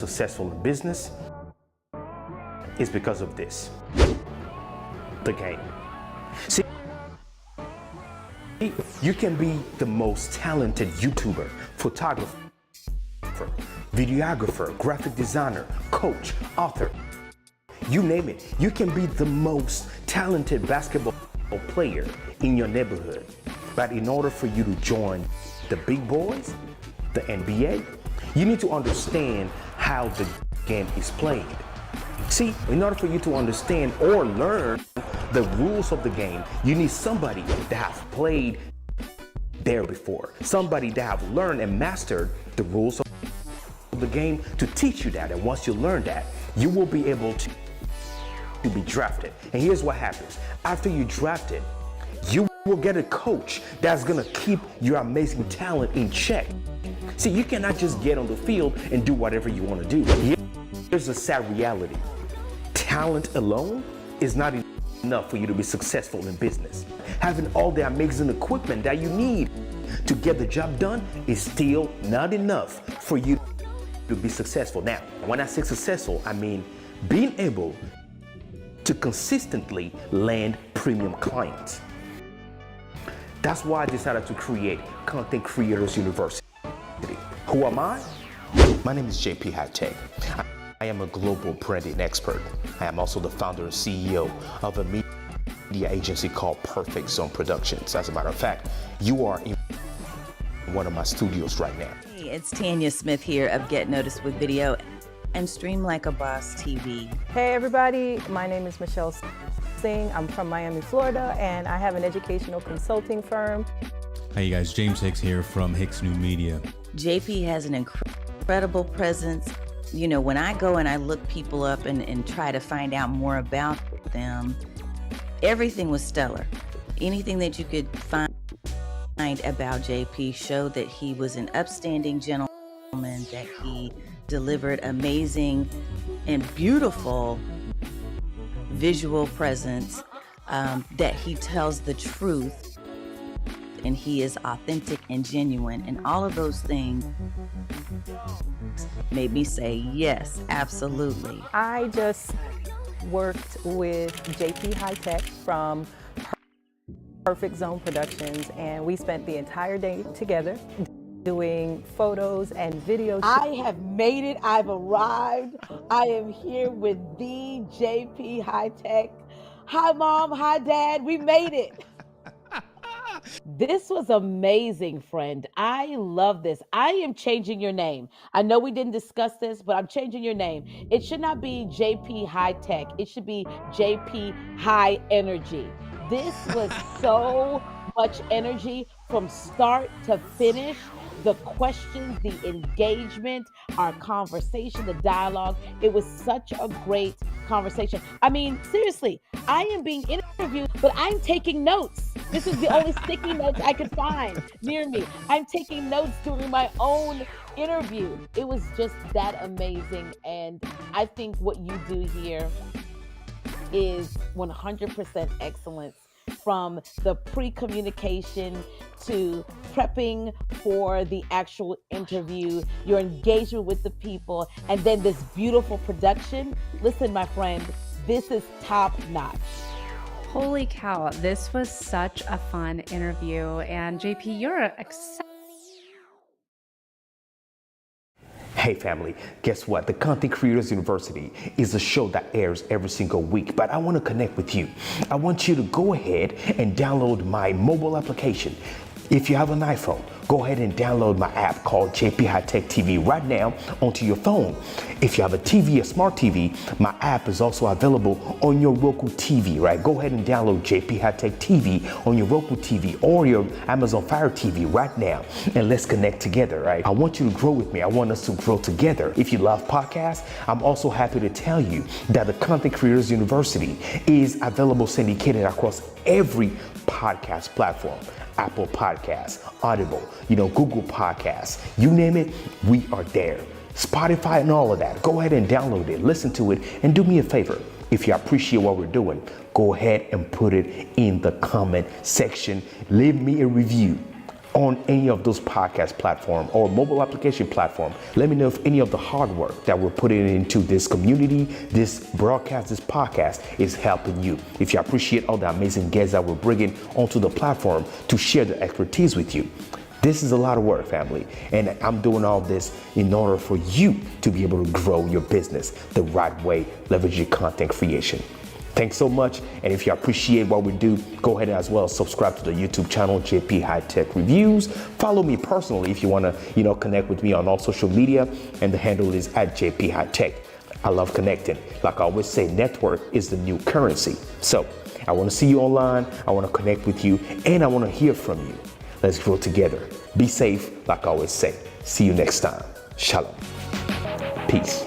successful in business is because of this, the game. See, you can be the most talented YouTuber, photographer, videographer, graphic designer, coach, author, you name it. You can be the most talented basketball player in your neighborhood. But in order for you to join the big boys, the NBA, you need to understand how the game is played. See, in order for you to understand or learn the rules of the game, you need somebody that has played there before. Somebody that have learned and mastered the rules of the game to teach you that. And once you learn that, you will be able to be drafted. And here's what happens. After you drafted, you will get a coach that's gonna keep your amazing talent in check. See, you cannot just get on the field and do whatever you wanna do. Here's a sad reality. Talent alone is not enough for you to be successful in business. Having all the amazing equipment that you need to get the job done is still not enough for you to be successful. Now, when I say successful, I mean being able to consistently land premium clients. That's why I decided to create Content Creators University. Who am I? My name is JP Hightek. I am a global branding expert. I am also the founder and CEO of a media agency called Perfect Zone Productions. As a matter of fact, you are in one of my studios right now. Hey, it's Tanya Smith here of Get Noticed with Video and Stream Like a Boss TV. Hey everybody, my name is Michelle Singh. I'm from Miami, Florida, and I have an educational consulting firm. Hey you guys, James Hicks here from Hicks New Media. JP has an incredible presence. You know, when I go and I look people up and try to find out more about them, everything was stellar. Anything that you could find about JP showed that he was an upstanding gentleman, that he delivered amazing and beautiful visual presence, that he tells the truth, and he is authentic and genuine, and all of those things made me say yes, absolutely. I just worked with JP Hightek from Perfect Zone Productions, and we spent the entire day together doing photos and videos. I have made it. I've arrived. I am here with the JP Hightek. Hi, Mom. Hi, Dad. We made it. This was amazing, friend. I love this. I am changing your name. I know we didn't discuss this, but I'm changing your name. It should not be JP Hightek. It should be JP High Energy. This was so much energy from start to finish. The questions, the engagement, our conversation, the dialogue. It was such a great conversation. I mean, seriously, I am being interviewed, but I'm taking notes. This is the only sticky notes I could find near me. I'm taking notes during my own interview. It was just that amazing. And I think what you do here is 100% excellence. From the pre-communication to prepping for the actual interview, your engagement with the people, and then this beautiful production. Listen, my friend, this is top notch. Holy cow, this was such a fun interview. And JP, you're Hey family, guess what? The Content Creators University is a show that airs every single week, but I want to connect with you. I want you to go ahead and download my mobile application. If you have an iPhone, go ahead and download my app called JP Hightek TV right now onto your phone. If you have a TV, a smart TV, my app is also available on your Roku TV, right? Go ahead and download JP Hightek TV on your Roku TV or your Amazon Fire TV right now, and let's connect together, right? I want you to grow with me. I want us to grow together. If you love podcasts, I'm also happy to tell you that the Content Creators University is available syndicated across every podcast platform. Apple Podcasts, Audible, Google Podcasts, you name it, we are there. Spotify and all of that. Go ahead and download it, listen to it, and do me a favor. If you appreciate what we're doing, go ahead and put it in the comment section. Leave me a review. on any of those podcast platform or mobile application platform. Let me know if any of the hard work that we're putting into this community, this broadcast, this podcast is helping you. If you appreciate all the amazing guests that we're bringing onto the platform to share their expertise with you. This is a lot of work, family, and I'm doing all this in order for you to be able to grow your business the right way, leveraging content creation. Thanks so much, and if you appreciate what we do, go ahead as well subscribe to the YouTube channel JP Hightek Reviews. Follow me personally if you want to, connect with me on all social media, and the handle is at JP Hightek. I love connecting. Like I always say, network is the new currency. So I want to see you online. I want to connect with you, and I want to hear from you. Let's grow together. Be safe, like I always say. See you next time. Shalom. Peace.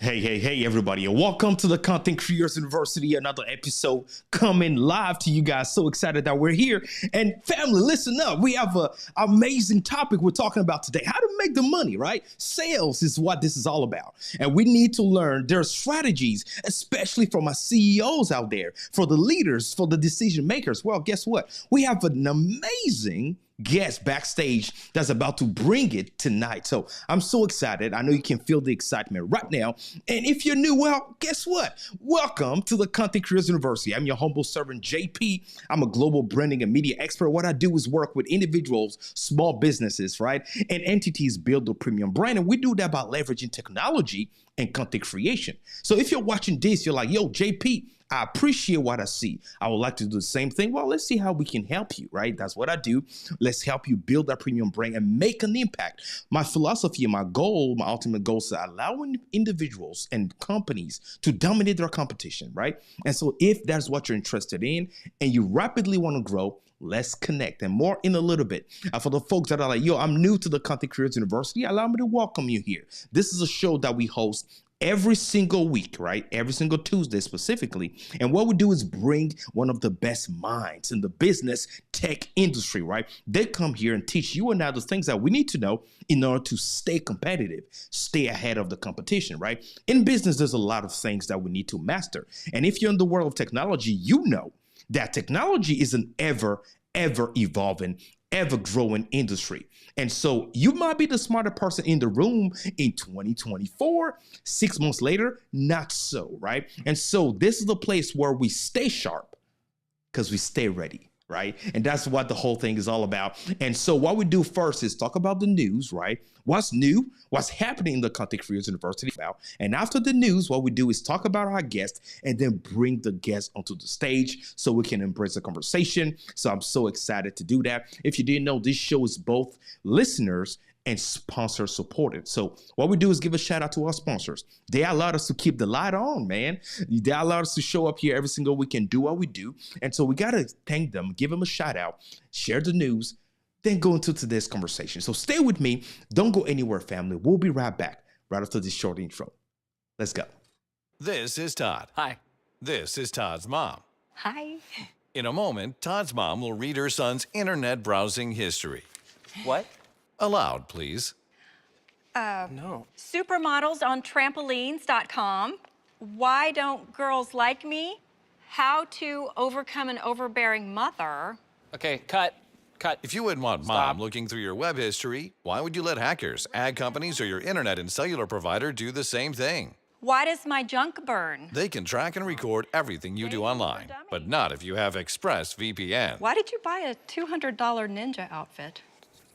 Hey, everybody, and welcome to the Content Creators University, another episode coming live to you guys. So excited that we're here. And family, listen up. We have an amazing topic we're talking about today. How to make the money, right? Sales is what this is all about. And we need to learn their strategies, especially for my CEOs out there, for the leaders, for the decision makers. Well, guess what? We have an amazing guest backstage that's about to bring it tonight. So I'm so excited. I know you can feel the excitement right now. And if you're new, well, guess what? Welcome to the Content Creators University. I'm your humble servant, JP. I'm a global branding and media expert. What I do is work with individuals, small businesses, right? And entities build a premium brand. And we do that by leveraging technology and content creation. So if you're watching this, you're like, yo, JP, I appreciate what I see. I would like to do the same thing. Well, let's see how we can help you, right? That's what I do. Let's help you build that premium brand and make an impact. My philosophy and my goal, my ultimate goal is allowing individuals and companies to dominate their competition, right? And so if that's what you're interested in and you rapidly want to grow, let's connect, and more in a little bit. For the folks that are like, yo, I'm new to the Content Creators University, allow me to welcome you here. This is a show that we host every single week, right? Every single Tuesday specifically. And what we do is bring one of the best minds in the business tech industry, right? They come here and teach you and I the things that we need to know in order to stay competitive, stay ahead of the competition, right? In business, there's a lot of things that we need to master. And if you're in the world of technology, you know that technology is an ever evolving, ever growing industry. And so you might be the smarter person in the room in 2024, 6 months later, not so, right? And so this is the place where we stay sharp because we stay ready, right? And that's what the whole thing is all about. And so what we do first is talk about the news, right? What's new, what's happening in the Content Creators University. And after the news, what we do is talk about our guest and then bring the guest onto the stage so we can embrace the conversation. So I'm so excited to do that. If you didn't know, this show is both listeners and sponsor supported. So what we do is give a shout out to our sponsors. They allowed us to keep the light on, man. They allowed us to show up here every single week and do what we do. And so we got to thank them, give them a shout out, share the news, then go into today's conversation. So stay with me. Don't go anywhere, family. We'll be right back right after this short intro. Let's go. This is Todd. Hi. This is Todd's mom. Hi. In a moment, Todd's mom will read her son's internet browsing history. What? Aloud, please. No. Supermodels on trampolines.com. Why don't girls like me? How to overcome an overbearing mother. Okay, cut. If you wouldn't want Stop. mom looking through your web history, why would you let hackers, ad companies, or your internet and cellular provider do the same thing? Why does my junk burn? They can track and record everything you do online, but not if you have ExpressVPN. Why did you buy a $200 ninja outfit?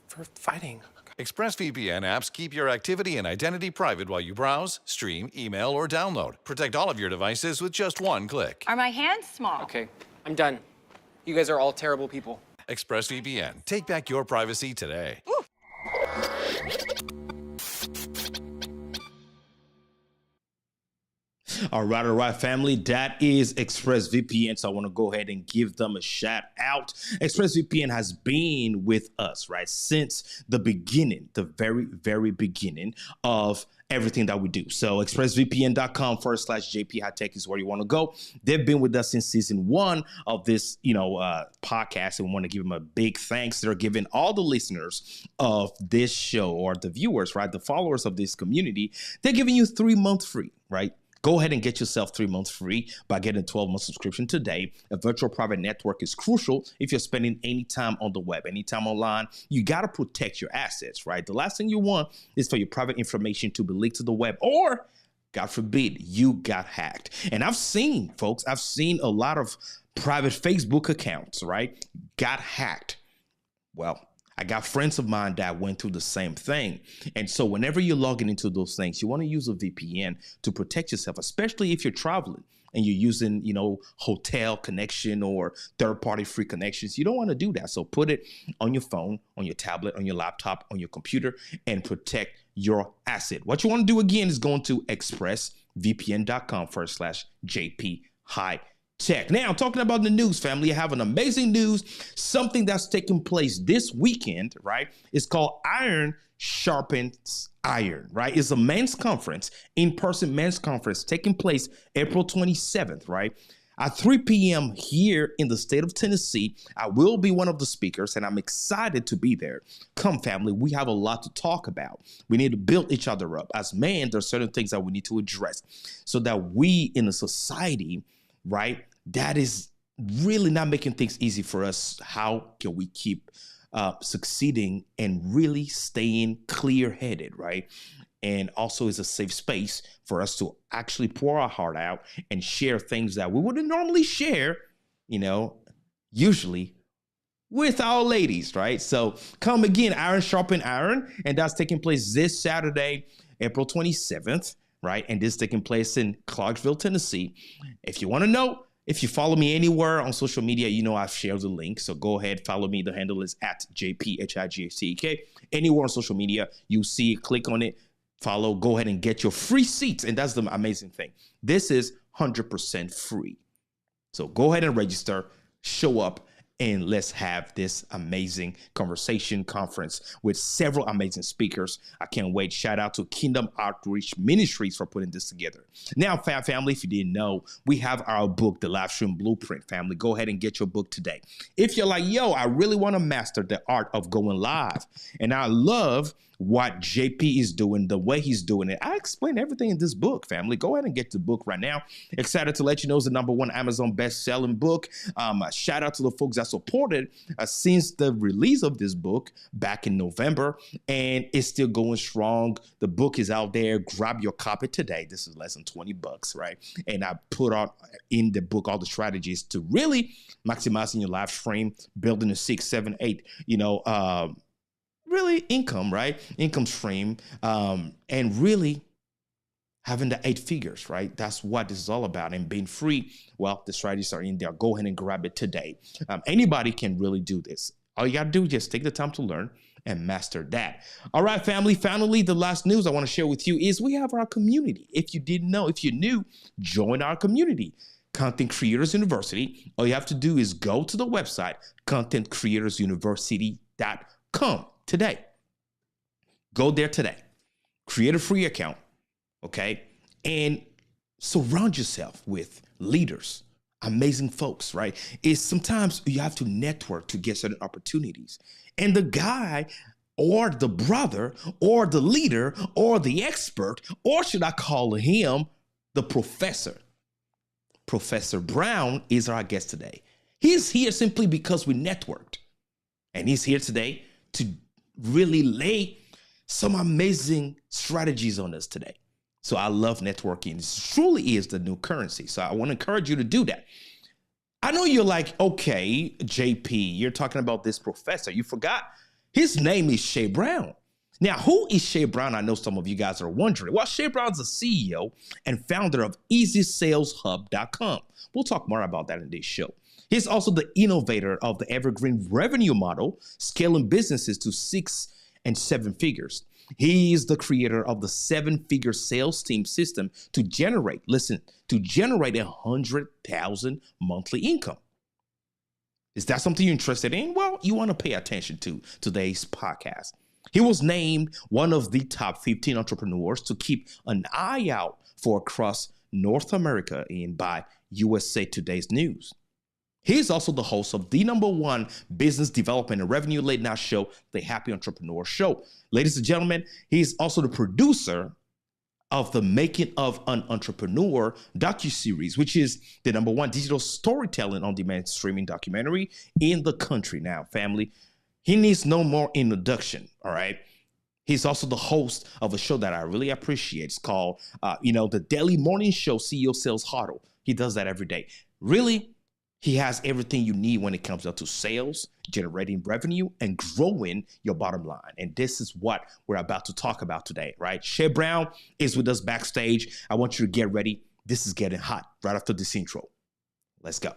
For fighting. ExpressVPN apps keep your activity and identity private while you browse, stream, email, or download. Protect all of your devices with just one click. Are my hands small? Okay, I'm done. You guys are all terrible people. ExpressVPN. Take back your privacy today. Ooh. All right, family. That is ExpressVPN. So I want to go ahead and give them a shout out. ExpressVPN has been with us, right, since the beginning, the very, very beginning of everything that we do. So expressvpn.com/JP Hightek is where you want to go. They've been with us since season 1 of this, podcast, and we want to give them a big thanks. They're giving all the listeners of this show, or the viewers, right, the followers of this community, they're giving you 3 months free, right? Go ahead and get yourself 3 months free by getting a 12-month subscription today. A virtual private network is crucial if you're spending any time on the web, anytime online. You got to protect your assets, right? The last thing you want is for your private information to be leaked to the web, or God forbid, you got hacked. And I've seen a lot of private Facebook accounts, right, got hacked. Well, I got friends of mine that went through the same thing. And so whenever you're logging into those things, you want to use a VPN to protect yourself, especially if you're traveling and you're using, hotel connection or third-party free connections. You don't want to do that. So put it on your phone, on your tablet, on your laptop, on your computer, and protect your asset. What you want to do again is go to expressvpn.com/JP Hightek. Now, talking about the news, family, I have an amazing news, something that's taking place this weekend, right? It's called Iron Sharpens Iron, right? It's a men's conference, in-person men's conference taking place April 27th, right? At 3 p.m. here in the state of Tennessee. I will be one of the speakers, and I'm excited to be there. Come, family, we have a lot to talk about. We need to build each other up. As men, there are certain things that we need to address so that we in a society, right, that is really not making things easy for us. How can we keep succeeding and really staying clear-headed, right? And also is a safe space for us to actually pour our heart out and share things that we wouldn't normally share, usually with our ladies, right? So come again, Iron Sharpen Iron, and that's taking place this Saturday, April 27th, right? And this is taking place in Clarksville, Tennessee. If you want to know, if you follow me anywhere on social media, I've shared the link. So go ahead, follow me. The handle is @JPHIGHTEK. Anywhere on social media, you see it, click on it, follow, go ahead and get your free seats. And that's the amazing thing. This is 100% free. So go ahead and register, show up, and let's have this amazing conference with several amazing speakers. I can't wait. Shout out to Kingdom Outreach Ministries for putting this together. Now, family, if you didn't know, we have our book, The Live Stream Blueprint. Family, go ahead and get your book today. If you're like, I really want to master the art of going live, and I love what JP is doing, the way he's doing it, I explain everything in this book, family. Go ahead and get the book right now. Excited to let you know it's the #1 Amazon best-selling book. Shout out to the folks that supported since the release of this book back in November, and it's still going strong. The book is out there. Grab your copy today. This is less than $20, right? And I put out in the book all the strategies to really maximizing your live stream, building a 6, 7, 8, really income, right? Income stream, and really having the 8 figures, right? That's what this is all about. And being free, well, the strategies are in there. Go ahead and grab it today. Anybody can really do this. All you got to do is just take the time to learn and master that. All right, family. Finally, the last news I want to share with you is we have our community. If you didn't know, if you're new, join our community. Content Creators University. All you have to do is go to the website, contentcreatorsuniversity.com. today. Go there today. Create a free account, okay? And surround yourself with leaders, amazing folks, right? It's sometimes you have to network to get certain opportunities. And the guy or the brother or the leader or the expert, or should I call him the professor? Professor Brown is our guest today. He's here simply because we networked. And he's here today to really lay some amazing strategies on us today. So I love networking. It truly is the new currency. So I want to encourage you to do that. I know you're like, okay, JP, you're talking about this professor. You forgot his name is Shay Brown. Now, who is Shay Brown? I know some of you guys are wondering. Well, Shay Brown's the CEO and founder of EasySalesHub.com. We'll talk more about that in this show. He's also the innovator of the Evergreen Revenue Model, scaling businesses to 6 and 7 figures. He is the creator of the 7-figure sales team system to generate 100,000 monthly income. Is that something you're interested in? Well, you want to pay attention to today's podcast. He was named one of the top 15 entrepreneurs to keep an eye out for across North America by USA Today's News. He is also the host of the #1 business development and revenue late night show, The Happy Entrepreneur Show. Ladies and gentlemen, he is also the producer of the Making of an Entrepreneur docuseries, which is the #1 digital storytelling on-demand streaming documentary in the country. Now, family, he needs no more introduction, all right? He's also the host of a show that I really appreciate. It's called, the Daily Morning Show CEO Sales Huddle. He does that every day. Really, he has everything you need when it comes down to sales, generating revenue, and growing your bottom line. And this is what we're about to talk about today, right? Shay Brown is with us backstage. I want you to get ready. This is getting hot right after this intro. Let's go.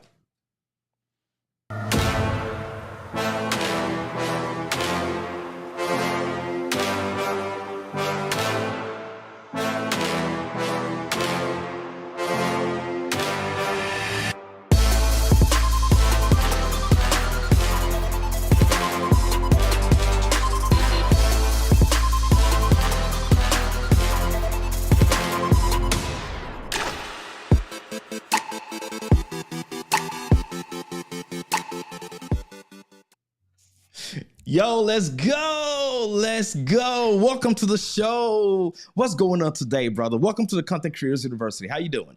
Yo, let's go. Let's go. Welcome to the show. What's going on today, brother? Welcome to the Content Creators University. How you doing?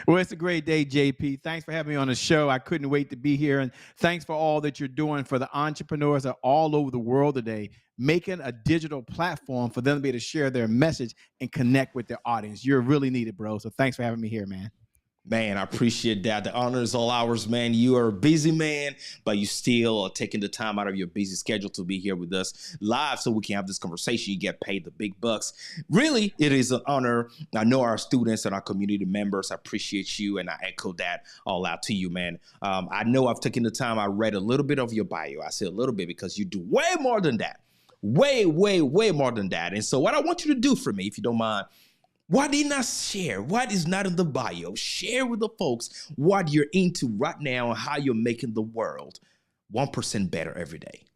Well, it's a great day, JP. Thanks for having me on the show. I couldn't wait to be here. And thanks for all that you're doing for the entrepreneurs that are all over the world today, making a digital platform for them to be able to share their message and connect with their audience. You're really needed, bro. So thanks for having me here, man. Man, I appreciate that. The honor is all ours, man. You are a busy man, but you still are taking the time out of your busy schedule to be here with us live so we can have this conversation. You get paid the big bucks. Really, it is an honor. I know our students and our community members appreciate you, and I echo that all out to you, man. I know I've taken the time. I read a little bit of your bio. I say a little bit because you do way more than that. Way, way, way more than that. And so what I want you to do for me, if you don't mind, what did not share? What is not in the bio? Share with the folks what you're into right now and how you're making the world 1% better every day.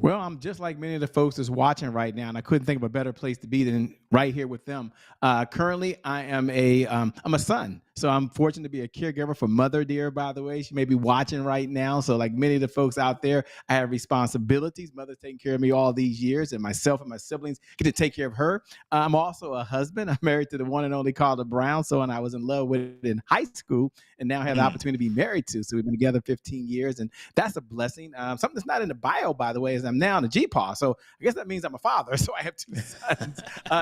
Well, I'm just like many of the folks that's watching right now, and I couldn't think of a better place to be than right here with them. Currently, I'm a son, so I'm fortunate to be a caregiver for Mother Dear, by the way. She may be watching right now. So like many of the folks out there, I have responsibilities. Mother's taking care of me all these years, and myself and my siblings get to take care of her. I'm also a husband. I'm married to the one and only Carla Brown, someone I was in love with in high school, and now have the opportunity to be married to. So we've been together 15 years, and that's a blessing. Something that's not in the bio, by the way, is I'm now in a GPA. So I guess that means I'm a father. So I have 2 sons.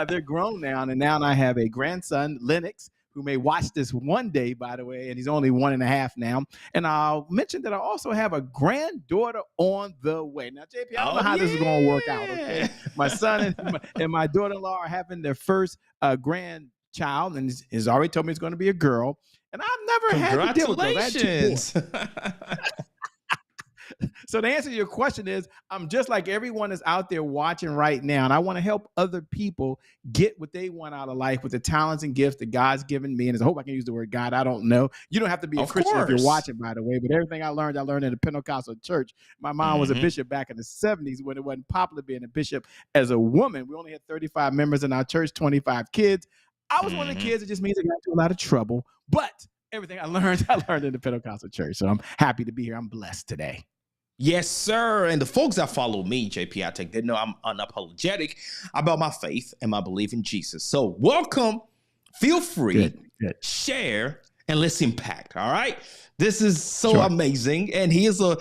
They're grown now, and now I have a grandson, Lennox, who may watch this one day, by the way, and he's only 1.5 now. And I'll mention that I also have a granddaughter on the way. Now, JP, I don't know how this is going to work out, okay? My son and my daughter-in-law are having their first grandchild, and he's already told me it's going to be a girl. And I've never had to deal with that. So the answer to your question is, I'm just like everyone is out there watching right now, and I want to help other people get what they want out of life with the talents and gifts that God's given me. And I hope I can use the word God. I don't know. You don't have to be a Christian if you're watching, by the way, but everything I learned in a Pentecostal church. My mom was a bishop back in the 70s when it wasn't popular being a bishop as a woman. We only had 35 members in our church, 25 kids. I was one of the kids. It just means I got into a lot of trouble, but everything I learned in the Pentecostal church. So I'm happy to be here. I'm blessed today. Yes, sir. And the folks that follow me, JP Hightek, they know I'm unapologetic about my faith and my belief in Jesus. So welcome. Feel free, share, and let's impact. All right. This is so amazing. And he is a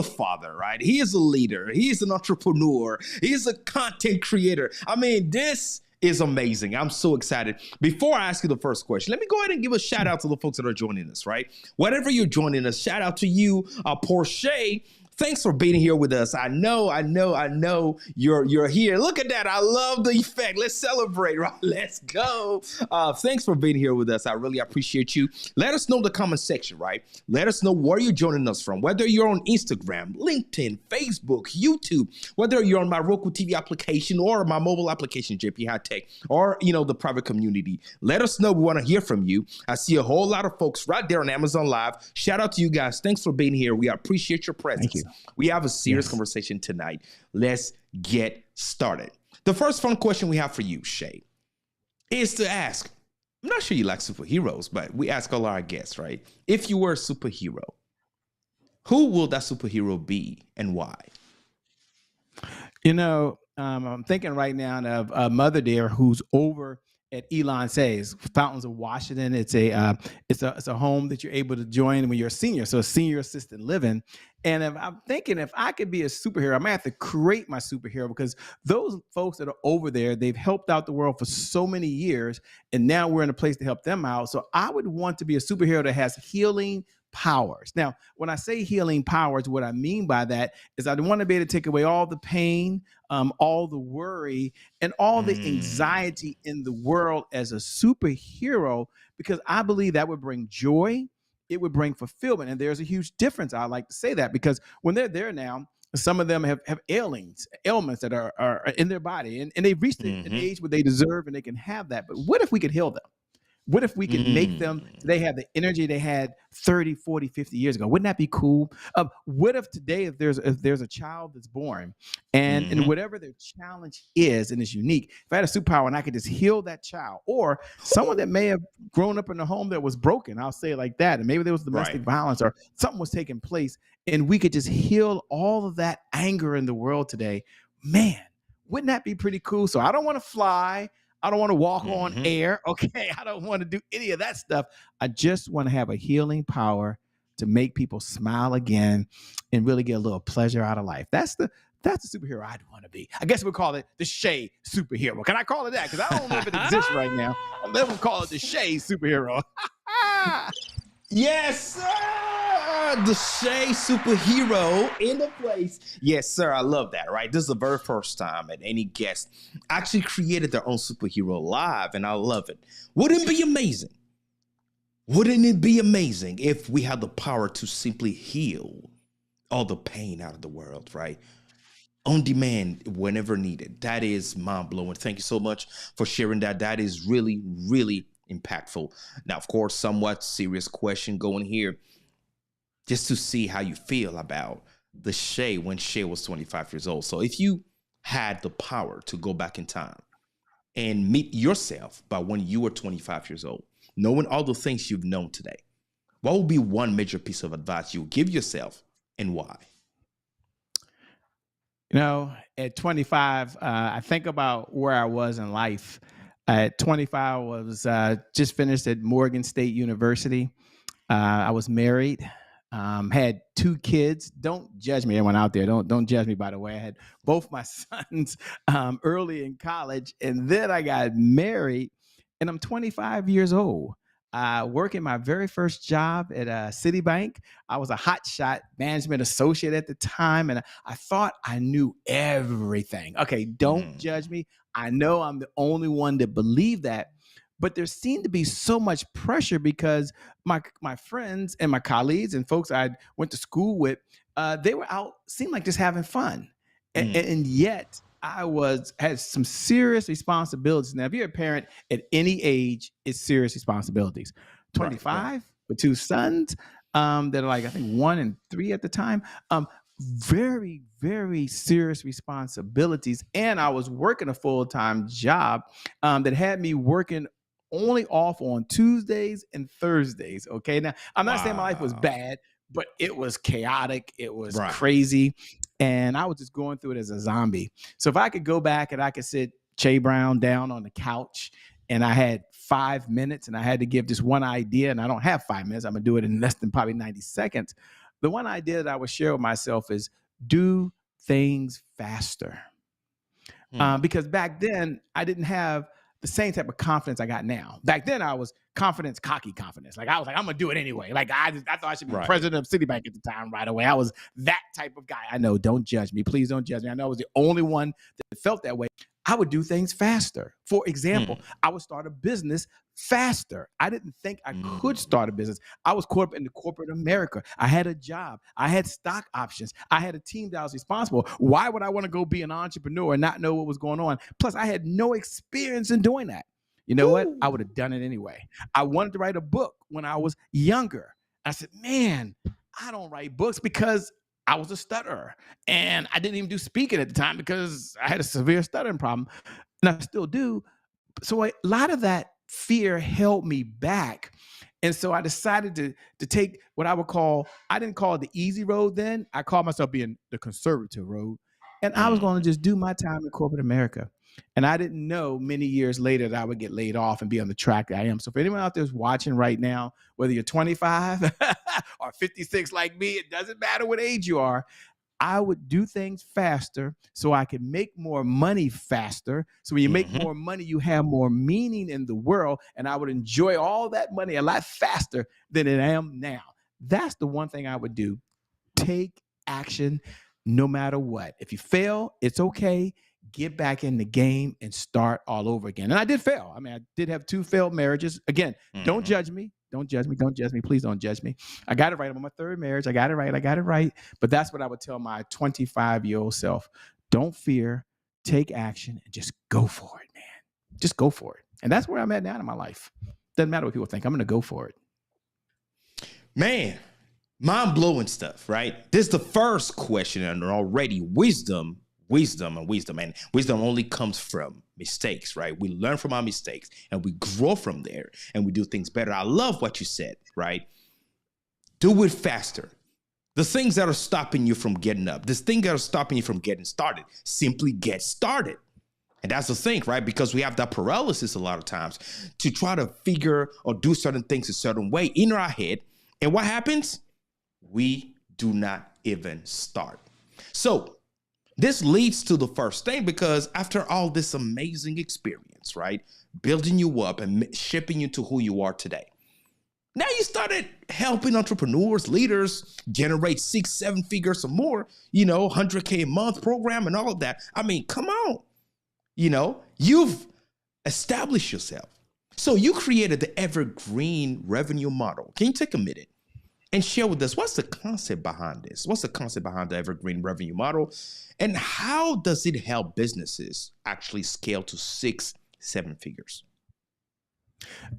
father, right? He is a leader. He is an entrepreneur. He is a content creator. I mean, this is amazing. I'm so excited. Before I ask you the first question, let me go ahead and give a shout out to the folks that are joining us, right? Whatever you're joining us, shout out to you, Porsche, Thanks for being here with us. I know you're here. Look at that. I love the effect. Let's celebrate, right? Let's go. Thanks for being here with us. I really appreciate you. Let us know in the comment section, right? Let us know where you're joining us from, whether you're on Instagram, LinkedIn, Facebook, YouTube, whether you're on my Roku TV application or my mobile application, JP Hightek, or, the private community. Let us know. We want to hear from you. I see a whole lot of folks right there on Amazon Live. Shout out to you guys. Thanks for being here. We appreciate your presence. Thank you. We have a serious conversation tonight. Let's get started. The first fun question we have for you, Shay, is to ask, I'm not sure you like superheroes, but we ask all our guests, right? If you were a superhero, who will that superhero be and why? I'm thinking right now of a mother dear who's over at Elon Says Fountains of Washington. It's a home that you're able to join when you're a senior, so a senior assisted living. And I'm thinking if I could be a superhero, I might have to create my superhero, because those folks that are over there, they've helped out the world for so many years, and now we're in a place to help them out. So I would want to be a superhero that has healing powers. Now, when I say healing powers, what I mean by that is I want to be able to take away all the pain, all the worry, and all the anxiety in the world as a superhero, because I believe that would bring joy. It would bring fulfillment. And there's a huge difference. I like to say that because when they're there now, some of them have ailments that are in their body, and they've reached an age where they deserve and they can have that. But what if we could heal them? What if we could make them, they have the energy they had 30, 40, 50 years ago? Wouldn't that be cool? What if today, if there's a child that's born and whatever their challenge is, and it's unique, if I had a superpower and I could just heal that child, or someone that may have grown up in a home that was broken, I'll say it like that, and maybe there was domestic violence or something was taking place, and we could just heal all of that anger in the world today, man, wouldn't that be pretty cool? So I don't want to fly. I don't want to walk on air. Okay. I don't want to do any of that stuff. I just want to have a healing power to make people smile again and really get a little pleasure out of life. That's the superhero I'd want to be. I guess we'll call it the Shay superhero. Can I call it that? Because I don't know if it exists right now. Let me call it the Shay superhero. Yes, sir. The Shay superhero in the place. Yes, sir. I love that, right? This is the very first time that any guest actually created their own superhero live, and I love it. Wouldn't it be amazing? Wouldn't it be amazing if we had the power to simply heal all the pain out of the world, right? On demand, whenever needed. That is mind-blowing. Thank you so much for sharing that. That is really, really impactful. Now, of course, somewhat serious question going here, just to see how you feel about the Shay when Shay was 25 years old. So if you had the power to go back in time and meet yourself by when you were 25 years old, knowing all the things you've known today, what would be one major piece of advice you would give yourself and why? At 25, I think about where I was in life. At 25, I was just finished at Morgan State University. I was married, had 2 kids. Don't judge me, everyone out there. Don't judge me, by the way. I had both my sons early in college, and then I got married, and I'm 25 years old. Working my very first job at Citibank. I was a hotshot management associate at the time, and I thought I knew everything. Okay, don't judge me. I know I'm the only one that believed that, but there seemed to be so much pressure because my friends and my colleagues and folks I went to school with, they were out, seemed like just having fun, and yet I had some serious responsibilities. Now, if you're a parent at any age, it's serious responsibilities. 25 with 2 sons that are like, I think 1 and 3 at the time. Very, very serious responsibilities. And I was working a full-time job that had me working only off on Tuesdays and Thursdays. Okay. Now, I'm not saying my life was bad, but it was chaotic. It was crazy. And I was just going through it as a zombie. So if I could go back and I could sit Che Brown down on the couch and I had 5 minutes and I had to give this one idea, and I don't have 5 minutes, I'm going to do it in less than probably 90 seconds. The one idea that I would share with myself is do things faster. Because back then I didn't have the same type of confidence I got now. Back then, I was confidence, cocky confidence. Like I was like, I'm gonna do it anyway. Like I thought I should be president of Citibank at the time right away. I was that type of guy. I know, don't judge me. Please don't judge me. I know I was the only one that felt that way. I would do things faster. For example, I would start a business faster. I didn't think I could start a business. I was caught up in the corporate America. I had a job. I had stock options. I had a team that I was responsible. Why would I want to go be an entrepreneur and not know what was going on? Plus, I had no experience in doing that. You know what? I would have done it anyway. I wanted to write a book when I was younger. I said, man, I don't write books because I was a stutterer. And I didn't even do speaking at the time because I had a severe stuttering problem. And I still do. So a lot of that fear held me back. And so I decided to take what I would call, I didn't call it the easy road then. I called myself being the conservative road. And I was going to just do my time in corporate America. And I didn't know many years later that I would get laid off and be on the track that I am. So for anyone out there who's watching right now, whether you're 25 or 56 like me, it doesn't matter what age you are. I would do things faster so I could make more money faster. So when you make more money, you have more meaning in the world. And I would enjoy all that money a lot faster than I am now. That's the one thing I would do. Take action no matter what. If you fail, it's okay. Get back in the game and start all over again. And I did fail. I mean, I did have 2 failed marriages. Again, don't judge me. Don't judge me. Don't judge me. Please don't judge me. I got it right. I'm on my 3rd marriage. I got it right. I got it right. But that's what I would tell my 25-year-old self. Don't fear. Take action and just go for it, man. Just go for it. And that's where I'm at now in my life. Doesn't matter what people think. I'm going to go for it. Man, mind-blowing stuff, right? This is the first question, and already wisdom only comes from mistakes, right? We learn from our mistakes and we grow from there and we do things better. I love what you said, right? Do it faster. The things that are stopping you from getting up, the things that are stopping you from getting started, simply get started. And that's the thing, right? Because we have that paralysis a lot of times to try to figure or do certain things a certain way in our head. And what happens? We do not even start. So this leads to the first thing, because after all this amazing experience, right, building you up and shaping you to who you are today, now you started helping entrepreneurs, leaders generate 6-7 figures or more, 100K a month program and all of that. I mean, come on, you've established yourself. So you created the Evergreen Revenue Model. Can you take a minute and share with us, what's the concept behind this? What's the concept behind the Evergreen Revenue Model? And how does it help businesses actually scale to 6-7 figures?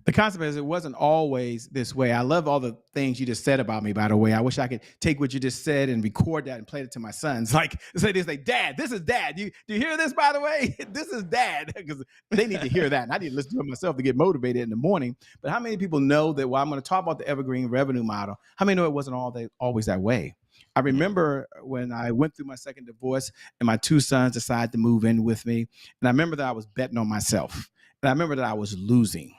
The concept is it wasn't always this way. I love all the things you just said about me, by the way. I wish I could take what you just said and record that and play it to my sons. Like, say this, like, Dad, this is Dad. Do you hear this, by the way? This is Dad. Because they need to hear that. And I need to listen to it myself to get motivated in the morning. But how many people know that while I'm going to talk about the Evergreen Revenue Model, how many know it wasn't always that way? I remember when I went through my second divorce and my 2 sons decided to move in with me. And I remember that I was betting on myself. And I remember that I was losing.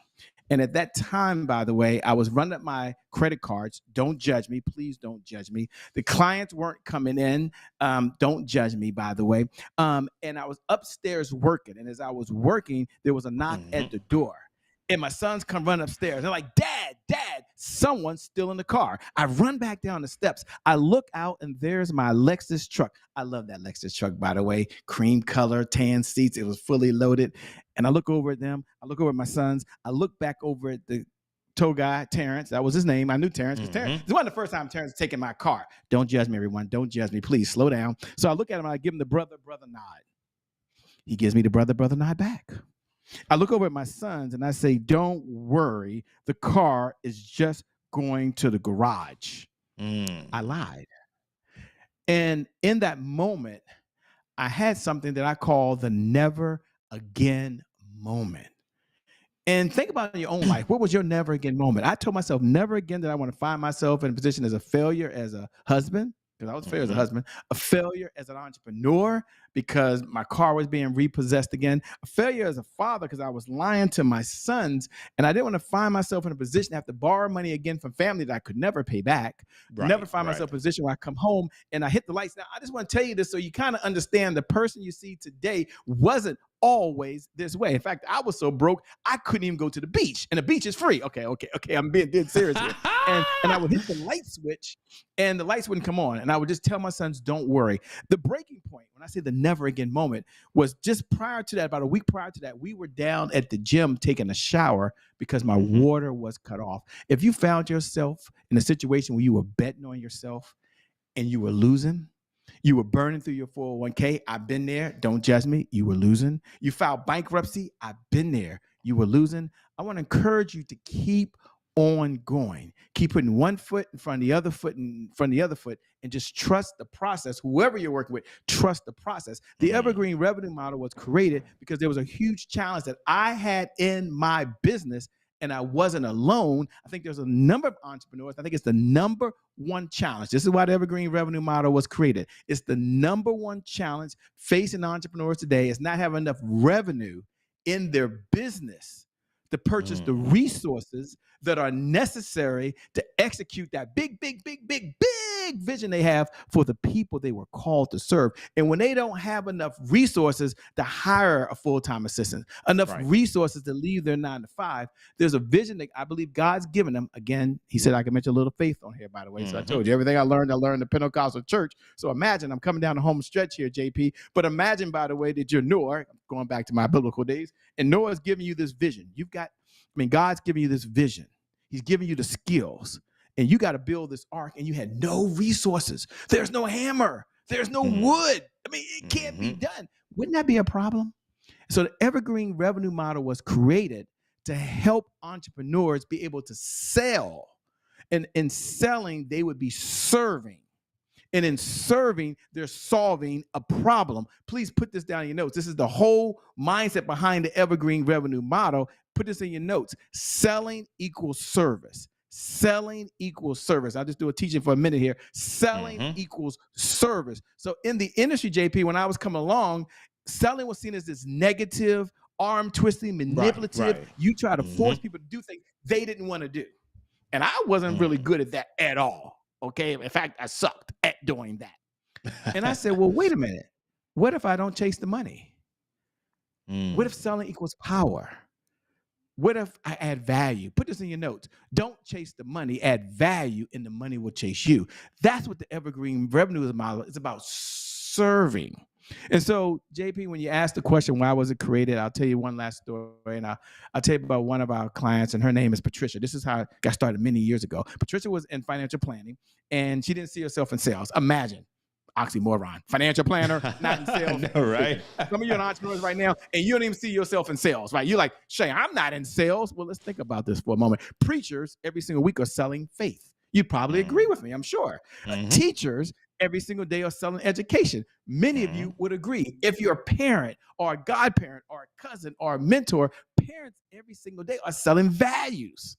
And at that time, by the way, I was running up my credit cards. Don't judge me. Please don't judge me. The clients weren't coming in. Don't judge me, by the way. And I was upstairs working. And as I was working, there was a knock at the door. And my sons come run upstairs. They're like, Dad, someone's still in the car. I run back down the steps. I look out and there's my Lexus truck. I love that Lexus truck, by the way. Cream color, tan seats. It was fully loaded. And I look over at them. I look over at my sons. I look back over at the tow guy, Terrence. That was his name. I knew Terrence because Terrence, it wasn't the first time Terrence taking my car. Don't judge me, everyone. Don't judge me. Please slow down. So I look at him and I give him the brother nod. He gives me the brother nod back. I look over at my sons and I say, don't worry. The car is just going to the garage. I lied. And in that moment, I had something that I call the never again moment. And think about in your own life. What was your never again moment? I told myself never again that I want to find myself in a position as a failure as a husband, because I was a failure as a husband, a failure as an entrepreneur because my car was being repossessed again, a failure as a father because I was lying to my sons, and I didn't want to find myself in a position to have to borrow money again from family that I could never pay back, never find myself in a position where I come home and I hit the lights. Now, I just want to tell you this so you kind of understand the person you see today wasn't always this way. In fact, I was so broke, I couldn't even go to the beach, and the beach is free. Okay, I'm being dead serious here. And I would hit the light switch, and the lights wouldn't come on. And I would just tell my sons, don't worry. The breaking point, when I say the never again moment, was just prior to that, about a week prior to that, we were down at the gym taking a shower because my water was cut off. If you found yourself in a situation where you were betting on yourself and you were losing, you were burning through your 401k, I've been there. Don't judge me. You were losing. You filed bankruptcy. I've been there. You were losing. I want to encourage you to keep on going. Keep putting one foot in front of the other foot and just trust the process. Whoever you're working with, trust the process. The Evergreen Revenue Model was created because there was a huge challenge that I had in my business, and I wasn't alone. I think there's a number of entrepreneurs. I think it's the number one challenge. This is why the Evergreen Revenue Model was created. It's the number one challenge facing entrepreneurs today is not having enough revenue in their business to purchase the resources that are necessary to execute that big vision they have for the people they were called to serve. And when they don't have enough resources to hire a full-time assistant, enough resources to leave their 9-to-5, there's a vision that I believe God's given them. Again, he said I can mention a little faith on here, by the way. So I told you everything I learned in the Pentecostal church. So imagine I'm coming down the home stretch here, JP. But imagine, by the way, that you're Noah, going back to my biblical days, and Noah's giving you this vision. God's giving you this vision. He's giving you the skills, and you got to build this ark, and you had no resources. There's no hammer. There's no wood. It can't be done. Wouldn't that be a problem? So the Evergreen Revenue Model was created to help entrepreneurs be able to sell. And in selling, they would be serving. And in serving, they're solving a problem. Please put this down in your notes. This is the whole mindset behind the Evergreen Revenue Model. Put this in your notes. Selling equals service. Selling equals service. I'll just do a teaching for a minute here. Selling equals service. So in the industry, JP, when I was coming along, selling was seen as this negative, arm twisting, manipulative. You try to force people to do things they didn't want to do. And I wasn't really good at that at all. Okay. In fact, I sucked at doing that. And I said, well, wait a minute. What if I don't chase the money? What if selling equals power? What if I add value? Put this in your notes. Don't chase the money, add value, and the money will chase you. That's what the Evergreen Revenue Model is about, serving. And so, JP, when you ask the question, why was it created? I'll tell you one last story, and I'll tell you about one of our clients, and her name is Patricia. This is how I got started many years ago. Patricia was in financial planning, and she didn't see herself in sales. Imagine. Oxymoron. Financial planner, not in sales. I know, right? Some of you are entrepreneurs right now, and you don't even see yourself in sales, right? You're like, Shay, I'm not in sales. Well, let's think about this for a moment. Preachers every single week are selling faith. You'd probably agree with me, I'm sure. Teachers every single day are selling education. Many of you would agree. If you're a parent or a godparent or a cousin or a mentor, parents every single day are selling values.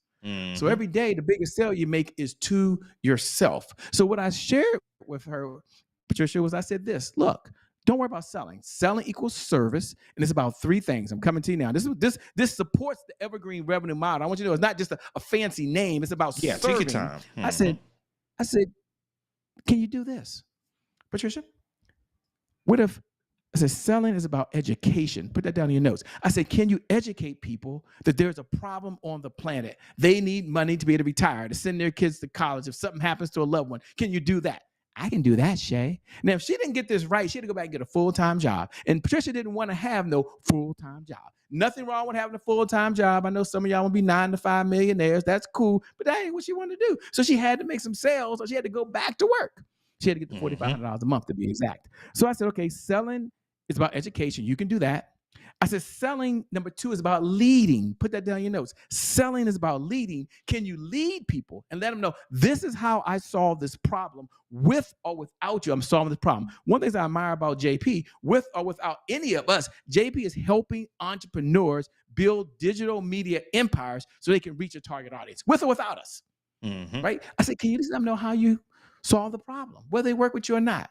So every day, the biggest sale you make is to yourself. So what I shared with her, Patricia, was I said this, look, don't worry about selling. Selling equals service, and it's about three things. I'm coming to you now. This supports the Evergreen Revenue Model. I want you to know it's not just a fancy name. It's about serving. Take your time. I said, can you do this? Patricia, what if, I said, selling is about education. Put that down in your notes. I said, can you educate people that there's a problem on the planet? They need money to be able to retire, to send their kids to college if something happens to a loved one. Can you do that? I can do that, Shay. Now, if she didn't get this right, she had to go back and get a full-time job. And Patricia didn't want to have no full-time job. Nothing wrong with having a full-time job. I know some of y'all want to be 9-to-5 millionaires. That's cool, but that ain't what she wanted to do. So she had to make some sales, or she had to go back to work. She had to get the $4,500 a month to be exact. So I said, okay, selling is about education. You can do that. I said, selling, number two, is about leading. Put that down in your notes. Selling is about leading. Can you lead people and let them know, this is how I solve this problem? With or without you, I'm solving this problem. One thing I admire about JP, with or without any of us, JP is helping entrepreneurs build digital media empires so they can reach a target audience, with or without us. Right? I said, can you just let them know how you solve the problem, whether they work with you or not?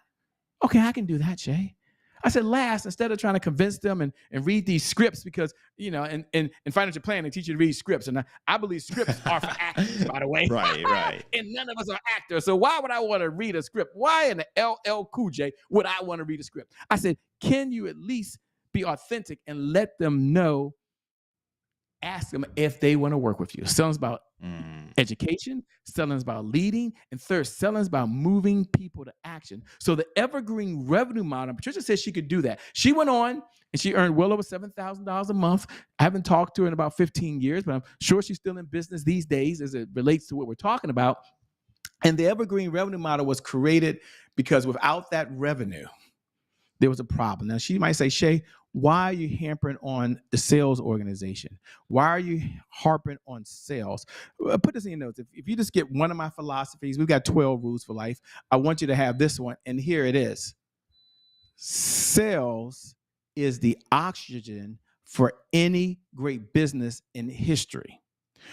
Okay, I can do that, Shay. I said, last, instead of trying to convince them and read these scripts, because, you know, in financial planning, they teach you to read scripts. And I believe scripts are for actors, by the way. Right. And none of us are actors. So why would I want to read a script? Why in the LL Cool J would I want to read a script? I said, can you at least be authentic and let them know, ask them if they want to work with you. Selling is about education, selling is about leading, and third, selling is about moving people to action. So the Evergreen Revenue Model, Patricia said she could do that. She went on and she earned well over $7,000 a month. I haven't talked to her in about 15 years, but I'm sure she's still in business these days as it relates to what we're talking about. And the Evergreen Revenue Model was created because without that revenue, there was a problem. Now, she might say, Shay, why are you hampering on the sales organization? Why are you harping on sales? Put this in your notes. If you just get one of my philosophies, we've got 12 rules for life. I want you to have this one, and here it is. Sales is the oxygen for any great business in history.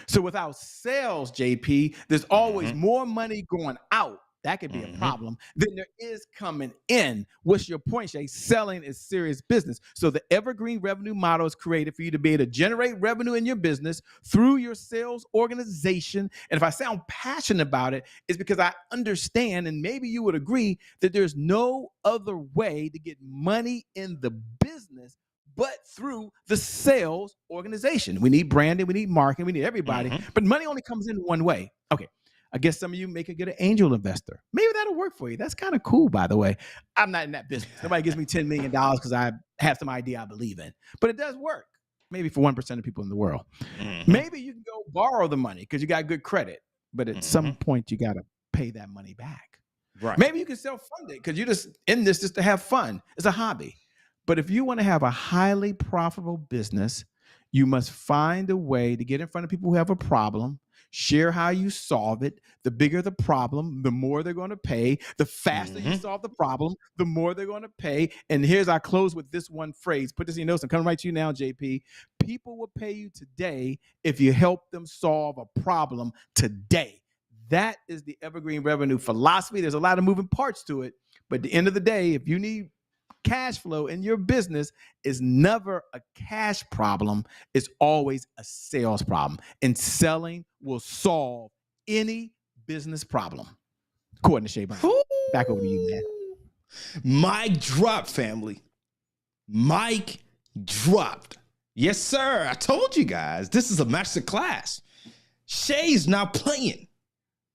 So without sales, JP, there's always more money going out. That could be a problem. Then there is coming in. What's your point, Shay? Selling is serious business. So the Evergreen Revenue Model is created for you to be able to generate revenue in your business through your sales organization. And if I sound passionate about it, it's because I understand, and maybe you would agree, that there's no other way to get money in the business but through the sales organization. We need branding, we need marketing, we need everybody, but money only comes in one way. Okay. I guess some of you may could get an angel investor. Maybe that'll work for you. That's kind of cool, by the way. I'm not in that business. Nobody gives me $10 million because I have some idea I believe in. But it does work. Maybe for 1% of people in the world. Maybe you can go borrow the money because you got good credit. But at some point, you got to pay that money back. Right. Maybe you can self-fund it because you're just in this just to have fun. It's a hobby. But if you want to have a highly profitable business, you must find a way to get in front of people who have a problem, share how you solve it. The bigger the problem, the more they're going to pay. The faster you solve the problem, the more they're going to pay. And here's I close with this one phrase. Put this in your notes. I'm coming right to you now, JP. People will pay you today if you help them solve a problem today. That is the Evergreen Revenue philosophy. There's a lot of moving parts to it. But at the end of the day, if you need cash flow in your business, is never a cash problem. It's always a sales problem. And selling will solve any business problem. According to Shay Brown. Back over to you, man. Mic drop, family. Mic dropped. Yes, sir. I told you guys, this is a master class. Shay's not playing.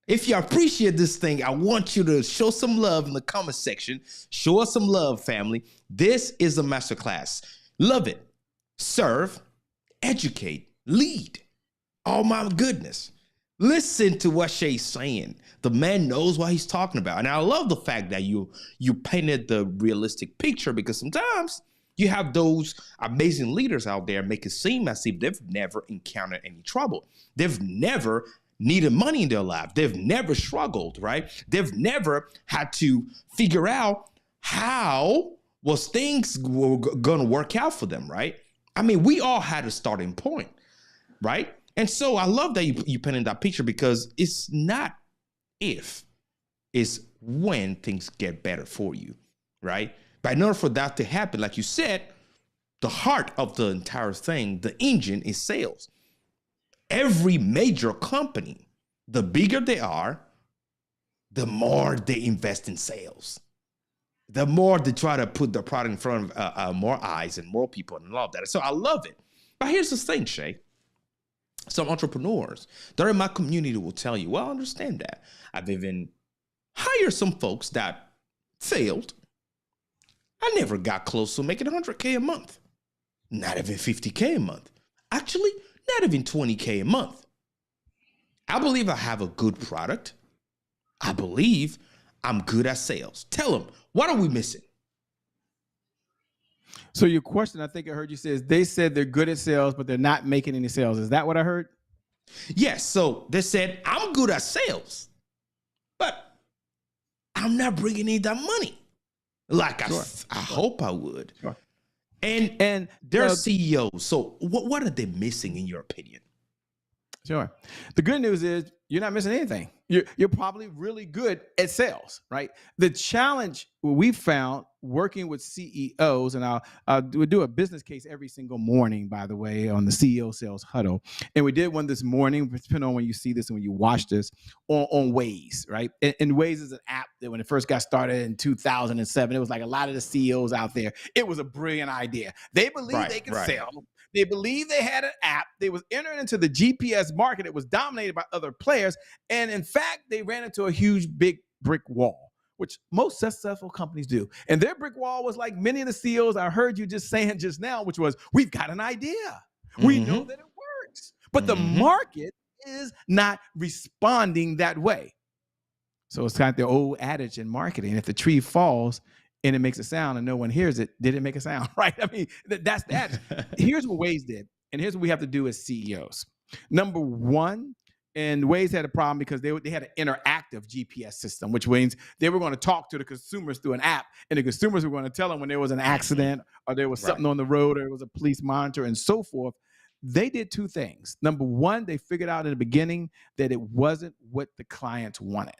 If you appreciate this thing, I want you to show some love in the comment section. Show us some love, family. This is a masterclass. Love it. Serve, educate, lead. Oh my goodness. Listen to what Shay's saying. The man knows what he's talking about. And I love the fact that you painted the realistic picture, because sometimes you have those amazing leaders out there make it seem as if they've never encountered any trouble. They've never needed money in their life. They've never struggled, right? They've never had to figure out how was things were going to work out for them, right? I mean, we all had a starting point, right? And so I love that you painted that picture, because it's not if, it's when things get better for you, right? But in order for that to happen, like you said, the heart of the entire thing, the engine, is sales. Every major company, the bigger they are, the more they invest in sales. The more they try to put the product in front of more eyes and more people, and love that. So I love it. But here's the thing, Shay. Some entrepreneurs that are in my community will tell you, well, I understand that. I've even hired some folks that failed. I never got close to making $100K a month. Not even $50K a month. Actually, not even $20K a month. I believe I have a good product. I believe I'm good at sales. Tell them, what are we missing? So your question, I think I heard you says, they said they're good at sales, but they're not making any sales. Is that what I heard? Yes. So they said, I'm good at sales, but I'm not bringing in that money like I hope I would. Sure. And they're CEOs. So what are they missing, in your opinion? Sure. The good news is you're not missing anything. You're probably really good at sales, right? The challenge we found working with CEOs, and we do a business case every single morning, by the way, on the CEO Sales Huddle. And we did one this morning, depending on when you see this and when you watch this, on Waze, right? And Waze is an app that when it first got started in 2007, it was like a lot of the CEOs out there. It was a brilliant idea. They believe they can sell. They believed they had an app. They was entering into the GPS market. It was dominated by other players. And in fact, they ran into a huge, big brick wall, which most successful companies do. And their brick wall was like many of the CEOs I heard you just saying just now, which was, we've got an idea. We know that it works. But the market is not responding that way. So it's kind of the old adage in marketing. If the tree falls and it makes a sound and no one hears it, did it make a sound, right? I mean, that's the adage. Here's what Waze did. And here's what we have to do as CEOs. Number one, and Waze had a problem because they had an interactive GPS system, which means they were going to talk to the consumers through an app, and the consumers were going to tell them when there was an accident or there was something on the road or there was a police monitor and so forth. They did two things. Number one, they figured out in the beginning that it wasn't what the clients wanted.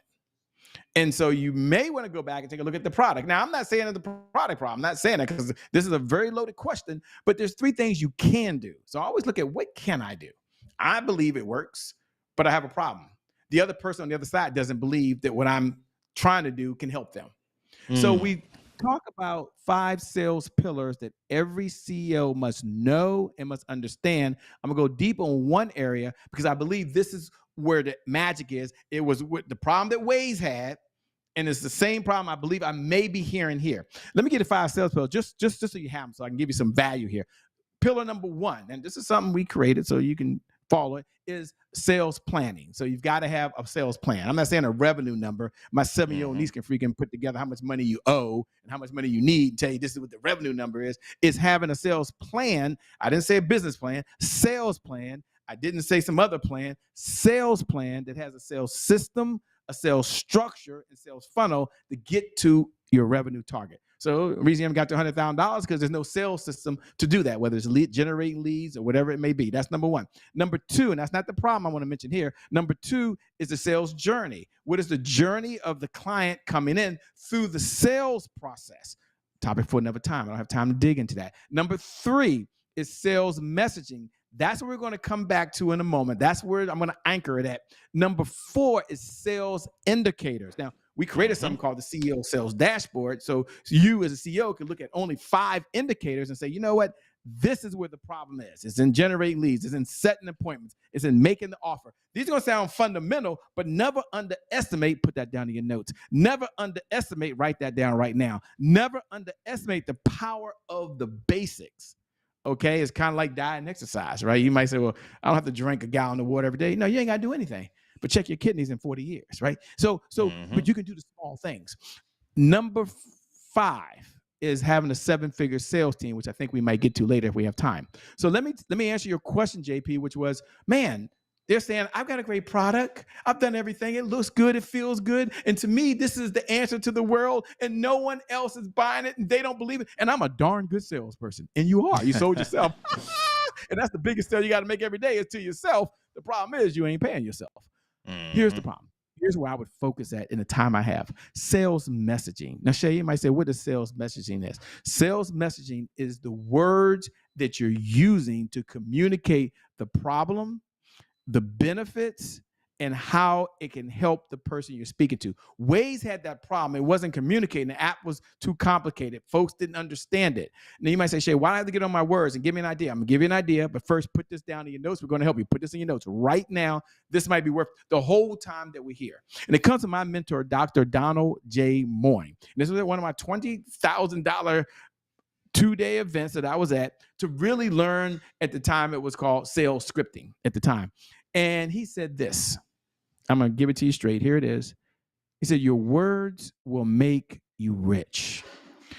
And so you may want to go back and take a look at the product. Now, I'm not saying it's the product problem. I'm not saying that because this is a very loaded question, but there's three things you can do. So I always look at what can I do? I believe it works, but I have a problem. The other person on the other side doesn't believe that what I'm trying to do can help them. So we talk about 5 sales pillars that every CEO must know and must understand. I'm going to go deep on one area because I believe this is where the magic is. It was with the problem that Waze had, and it's the same problem I believe I may be hearing here. Let me get the 5 sales pillars just so you have them, so I can give you some value here. Pillar number 1, and this is something we created so you can follow it, is sales planning. So you've got to have a sales plan. I'm not saying a revenue number. My 7-year-old niece can freaking put together how much money you owe and how much money you need and tell you this is what the revenue number is having a sales plan. I didn't say a business plan, sales plan. I didn't say some other plan, sales plan that has a sales system, a sales structure, and sales funnel to get to your revenue target. So the reason you haven't got to $100,000 because there's no sales system to do that, whether it's generating leads or whatever it may be. That's number 1. Number 2, and that's not the problem I want to mention here. Number 2 is the sales journey. What is the journey of the client coming in through the sales process? Topic for another time. I don't have time to dig into that. Number 3 is sales messaging. That's what we're going to come back to in a moment. That's where I'm going to anchor it at. Number 4 is sales indicators. Now, we created something called the CEO Sales Dashboard. So you as a CEO can look at only 5 indicators and say, you know what? This is where the problem is. It's in generating leads. It's in setting appointments. It's in making the offer. These are going to sound fundamental, but never underestimate, put that down in your notes. Never underestimate, write that down right now. Never underestimate the power of the basics. Okay, it's kind of like diet and exercise, right? You might say, well, I don't have to drink a gallon of water every day. No, you ain't got to do anything, but check your kidneys in 40 years, right? So, but you can do the small things. Number 5 is having a 7-figure sales team, which I think we might get to later if we have time. So let me answer your question, JP, which was, man, they're saying, I've got a great product. I've done everything. It looks good. It feels good. And to me, this is the answer to the world. And no one else is buying it. And they don't believe it. And I'm a darn good salesperson. And you are. You sold yourself. And that's the biggest sale you got to make every day is to yourself. The problem is you ain't paying yourself. Here's the problem. Here's where I would focus at in the time I have. Sales messaging. Now, Shay, you might say, what is sales messaging is? Sales messaging is the words that you're using to communicate the problem, the benefits, and how it can help the person you're speaking to. Waze had that problem. It wasn't communicating. The app was too complicated. Folks didn't understand it. Now you might say, Shay, why do I have to get on my words and give me an idea? I'm going to give you an idea, but first put this down in your notes. We're going to help you. Put this in your notes right now. This might be worth the whole time that we're here. And it comes from my mentor, Dr. Donald J. Moyne. And this was one of my $20,000 2-day events that I was at to really learn. At the time, it was called sales scripting at the time. And he said this, I'm going to give it to you straight. Here it is. He said, your words will make you rich.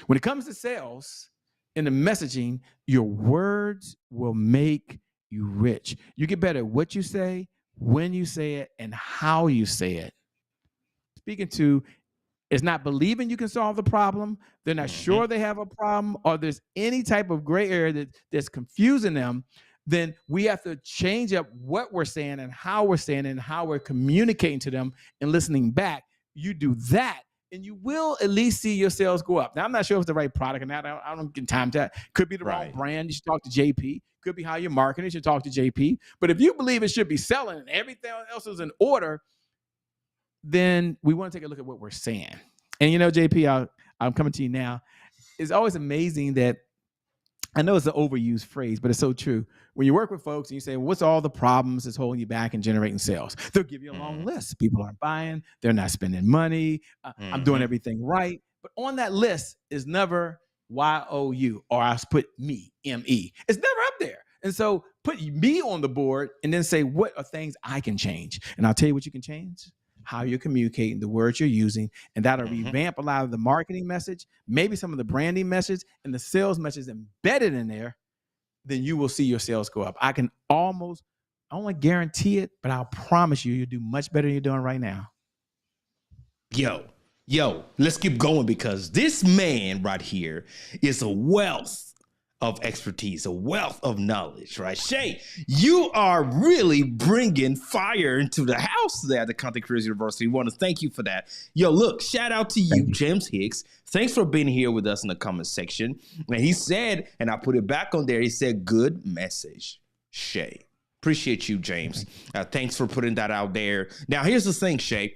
When it comes to sales and the messaging, your words will make you rich. You get better at what you say, when you say it, and how you say it. Speaking to is not believing you can solve the problem. They're not sure they have a problem, or there's any type of gray area that's confusing them. then we have to change up what we're saying and how we're saying and how we're communicating to them and listening back. You do that, and you will at least see your sales go up. Now, I'm not sure if it's the right product or not. I don't get time to that. Could be the wrong brand. You should talk to JP. Could be how you're marketing. You should talk to JP. But if you believe it should be selling and everything else is in order, then we want to take a look at what we're saying. And, you know, JP, I'm coming to you now. It's always amazing that, I know it's an overused phrase, but it's so true. When you work with folks and you say, well, what's all the problems that's holding you back and generating sales? They'll give you a long list. People aren't buying. They're not spending money. I'm doing everything right. But on that list is never YOU, or I put me, M-E. It's never up there. And so put me on the board and then say, what are things I can change? And I'll tell you what you can change. How you're communicating, the words you're using, and that'll revamp a lot of the marketing message, maybe some of the branding message and the sales message embedded in there. Then you will see your sales go up. I don't want to guarantee it, but I'll promise you'll do much better than you're doing right now. Yo, let's keep going, because this man right here is a wealth of expertise, a wealth of knowledge, right? Shay, you are really bringing fire into the house there at the Content Creators University. We want to thank you for that. Yo, look, shout out to you, James Hicks. Thanks for being here with us in the comment section. And he said, and I put it back on there, he said, good message, Shay. Appreciate you, James. Thanks for putting that out there. Now, here's the thing, Shay.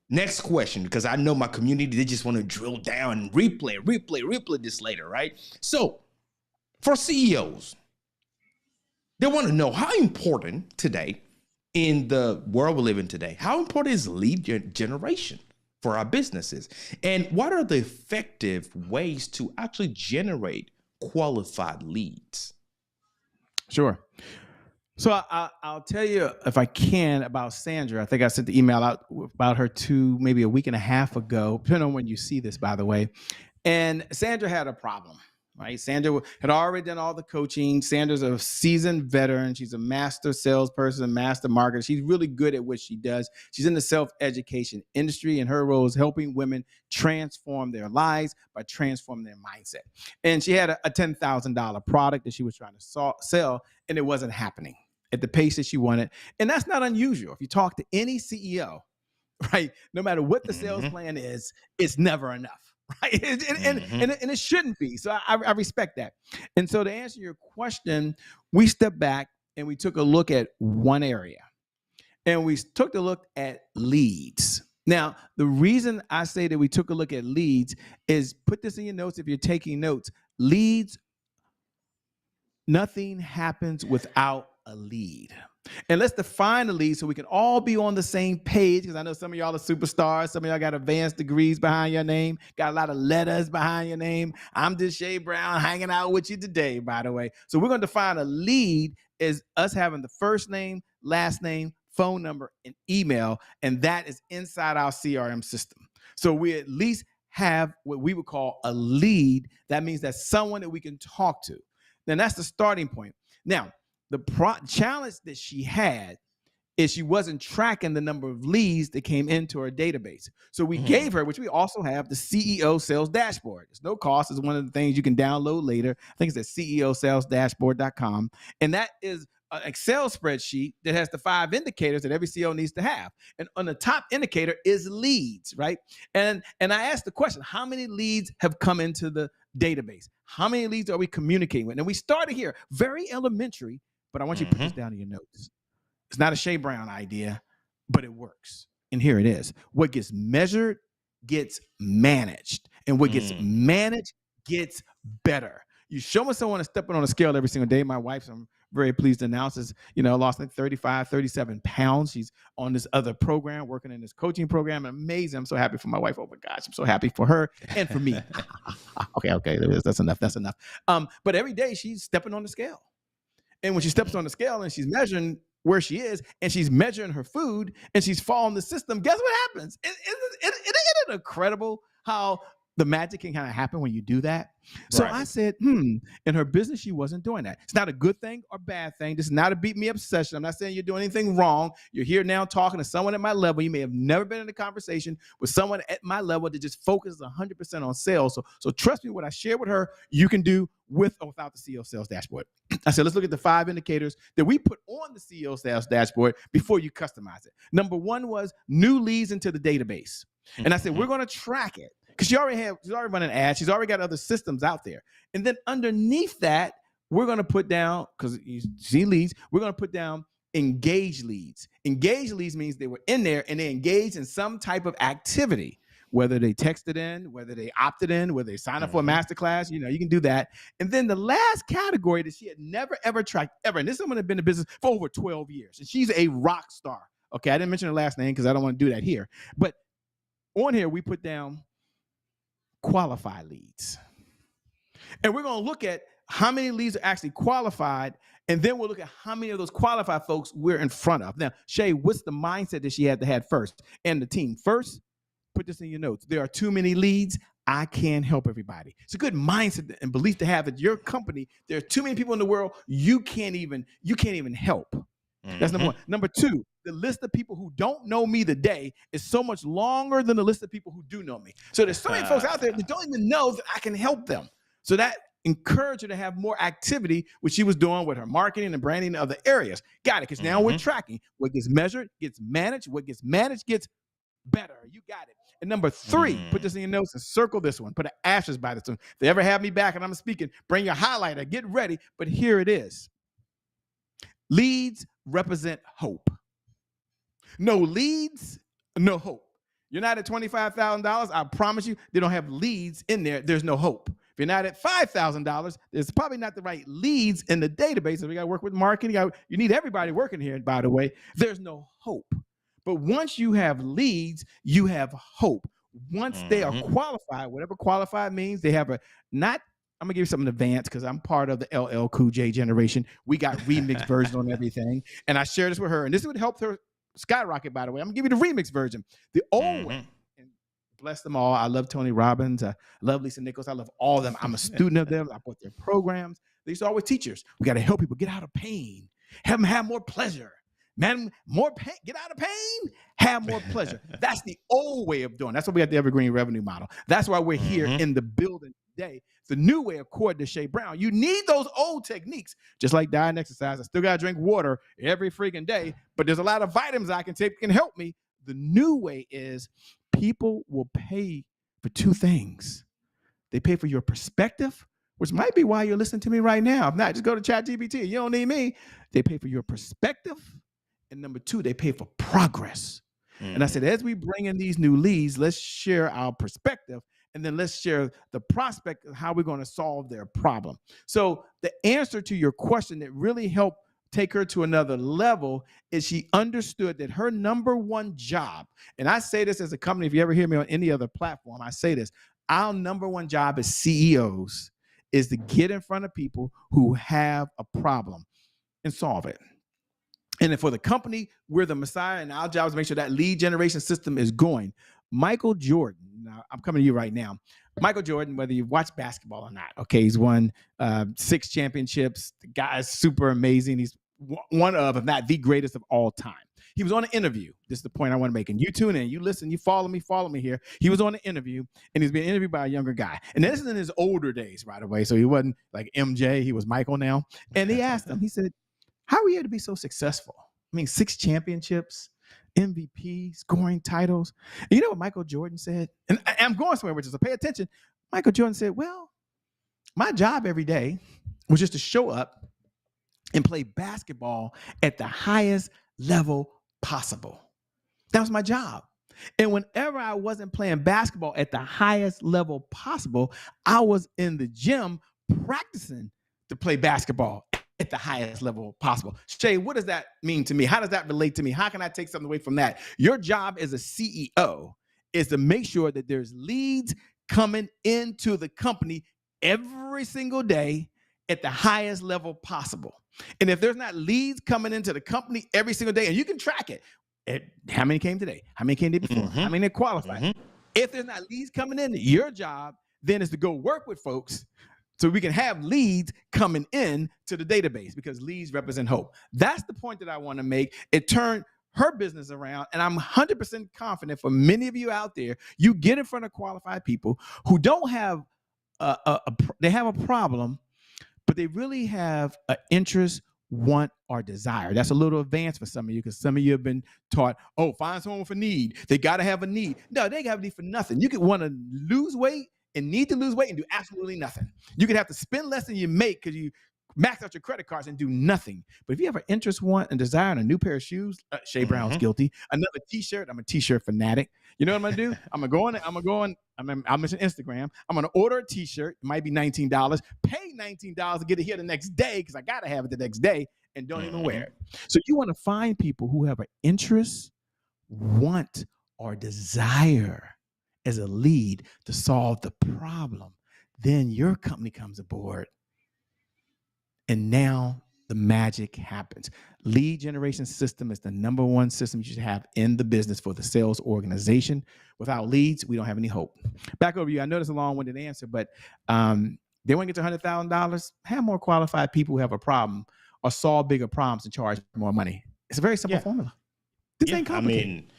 Next question, because I know my community, they just want to drill down and replay this later, right? So, for CEOs, they want to know how important today, in the world we live in today, how important is lead generation for our businesses? And what are the effective ways to actually generate qualified leads? Sure. So I'll tell you, if I can, about Sandra. I think I sent the email out about her maybe a week and a half ago, depending on when you see this, by the way. And Sandra had a problem. Right? Sandra had already done all the coaching. Sandra's a seasoned veteran. She's a master salesperson, master marketer. She's really good at what she does. She's in the self-education industry, and her role is helping women transform their lives by transforming their mindset. And she had a $10,000 product that she was trying to sell, and it wasn't happening at the pace that she wanted. And that's not unusual. If you talk to any CEO, right, no matter what the sales plan is, it's never enough. Right. And it shouldn't be. So I respect that. And so to answer your question, we stepped back and we took a look at one area, and we took a look at leads. Now, the reason I say that we took a look at leads is, put this in your notes if you're taking notes. Leads, nothing happens without a lead. And let's define a lead so we can all be on the same page, because I know some of y'all are superstars. Some of y'all got advanced degrees behind your name, got a lot of letters behind your name. I'm just Shay Brown hanging out with you today, by the way. So we're going to define a lead as us having the first name, last name, phone number, and email, and that is inside our CRM system. So we at least have what we would call a lead. That means that's someone that we can talk to. Then that's the starting point. Now, the challenge that she had is she wasn't tracking the number of leads that came into her database. So we gave her, which we also have, the CEO Sales Dashboard. It's no cost. It's one of the things you can download later. I think it's at ceosalesdashboard.com. And that is an Excel spreadsheet that has the 5 indicators that every CEO needs to have. And on the top indicator is leads, right? And I asked the question, how many leads have come into the database? How many leads are we communicating with? And we started here, very elementary, but I want you to put this down in your notes. It's not a Shay Brown idea, but it works. And here it is. What gets measured gets managed. And what gets managed gets better. You show me someone stepping on a scale every single day. My wife, I'm very pleased to announce, is, lost like 35, 37 pounds. She's on this other program, working in this coaching program. Amazing. I'm so happy for my wife. Oh my gosh, I'm so happy for her and for me. Okay. That's enough. But every day she's stepping on the scale. And when she steps on the scale and she's measuring where she is, and she's measuring her food, and she's following the system, guess what happens? Isn't it incredible how the magic can kind of happen when you do that. So I said, in her business, she wasn't doing that. It's not a good thing or bad thing. This is not a beat me up session. I'm not saying you're doing anything wrong. You're here now talking to someone at my level. You may have never been in a conversation with someone at my level that just focuses 100% on sales. So trust me, what I shared with her, you can do with or without the CEO sales dashboard. I said, let's look at the 5 indicators that we put on the CEO sales dashboard before you customize it. Number 1 was new leads into the database. And I said, we're going to track it because she's already running ads. She's already got other systems out there. And then underneath that, we're going to put down, because you see leads, we're going to put down engaged leads. Engaged leads means they were in there and they engaged in some type of activity, whether they texted in, whether they opted in, whether they signed up for a masterclass, you can do that. And then the last category that she had never, ever tracked ever, and this woman had been in business for over 12 years, and she's a rock star. Okay, I didn't mention her last name because I don't want to do that here. But on here, we put down qualified leads. And we're going to look at how many leads are actually qualified, and then we'll look at how many of those qualified folks we're in front of. Now, Shay, what's the mindset that she had to have first? And the team first, put this in your notes. There are too many leads. I can't help everybody. It's a good mindset and belief to have that your company, there are too many people in the world, you can't even help. That's number 1. Number 2, the list of people who don't know me today is so much longer than the list of people who do know me. So there's so many folks out there that don't even know that I can help them. So that encouraged her to have more activity, which she was doing with her marketing and branding in other areas. Got it, because now we're tracking. What gets measured gets managed. What gets managed gets better. You got it. And number 3, put this in your notes and circle this one. Put an asterisk by this one. If they ever have me back and I'm speaking, bring your highlighter. Get ready. But here it is. Leads represent hope. No leads, no hope. You're not at $25,000. I promise you, they don't have leads in there. There's no hope. If you're not at $5,000, there's probably not the right leads in the database. So we got to work with marketing. You need everybody working here, by the way. There's no hope. But once you have leads, you have hope. Once they are qualified, whatever qualified means, they have I'm going to give you something advanced because I'm part of the LL Cool J generation. We got remix version on everything. And I shared this with her. And this would help her skyrocket, by the way. I'm going to give you the remix version. The old way. And bless them all. I love Tony Robbins. I love Lisa Nichols. I love all of them. I'm a student of them. I bought their programs. They used to always teach us. We got to help people get out of pain. Have them have more pleasure. Man, more pain, get out of pain, have more pleasure. That's the old way of doing it. That's why we got the Evergreen Revenue Model. That's why we're here in the building today. The new way, according to Shay Brown. You need those old techniques, just like diet and exercise. I still got to drink water every freaking day, but there's a lot of vitamins I can take that can help me. The new way is people will pay for 2 things. They pay for your perspective, which might be why you're listening to me right now. If not, just go to ChatGPT. You don't need me. They pay for your perspective. And number 2, they pay for progress. And I said, as we bring in these new leads, let's share our perspective, and then let's share the prospect of how we're going to solve their problem. So the answer to your question that really helped take her to another level is she understood that her number 1 job, and I say this as a company, if you ever hear me on any other platform, I say this, our number 1 job as CEOs is to get in front of people who have a problem and solve it. And then for the company, we're the Messiah, and our job is to make sure that lead generation system is going. Michael Jordan, now I'm coming to you right now. Michael Jordan, whether you've watched basketball or not, okay, he's won 6 championships. The guy is super amazing. He's one of, if not the greatest of all time. He was on an interview. This is the point I want to make. And you tune in, you listen, you follow me here. He was on an interview, and he's being interviewed by a younger guy. And this is in his older days, by the way. So he wasn't like MJ. He was Michael now. And he asked him, he said, how are you able to be so successful? I mean, 6 championships, MVP, scoring titles. And you know what Michael Jordan said? And I'm going somewhere, which is, so pay attention. Michael Jordan said, well, my job every day was just to show up and play basketball at the highest level possible. That was my job. And whenever I wasn't playing basketball at the highest level possible, I was in the gym practicing to play basketball at the highest level possible. Shay, what does that mean to me? How does that relate to me? How can I take something away from that? Your job as a CEO is to make sure that there's leads coming into the company every single day at the highest level possible. And if there's not leads coming into the company every single day, and you can track it, how many came today? How many came the day before? How many qualified? If there's not leads coming in, your job then is to go work with folks so we can have leads coming in to the database, because leads represent hope. That's the point that I want to make. It turned her business around, and I'm 100% confident for many of you out there, you get in front of qualified people who don't have they have a problem, but they really have an interest, want, or desire. That's a little advanced for some of you, because some of you have been taught, oh, find someone with a need. They got to have a need. No, they got a need for nothing. You could want to lose weight and need to lose weight and do absolutely nothing. You could have to spend less than you make because you max out your credit cards and do nothing. But if you have an interest, want, and desire in a new pair of shoes, Shay Brown's guilty. Another T-shirt. I'm a T-shirt fanatic. You know what I'm gonna do? I'm mention Instagram. I'm gonna order a T-shirt. It might be $19. Pay $19 to get it here the next day because I gotta have it the next day, and don't even wear it. So you want to find people who have an interest, want, or desire as a lead to solve the problem. Then your company comes aboard. And now the magic happens. Lead generation system is the number one system you should have in the business for the sales organization. Without leads, we don't have any hope. Back over to you. I know that's a long-winded answer, but they want to get to $100,000. Have more qualified people who have a problem or solve bigger problems and charge more money. It's a very simple formula. This ain't complicated. I mean,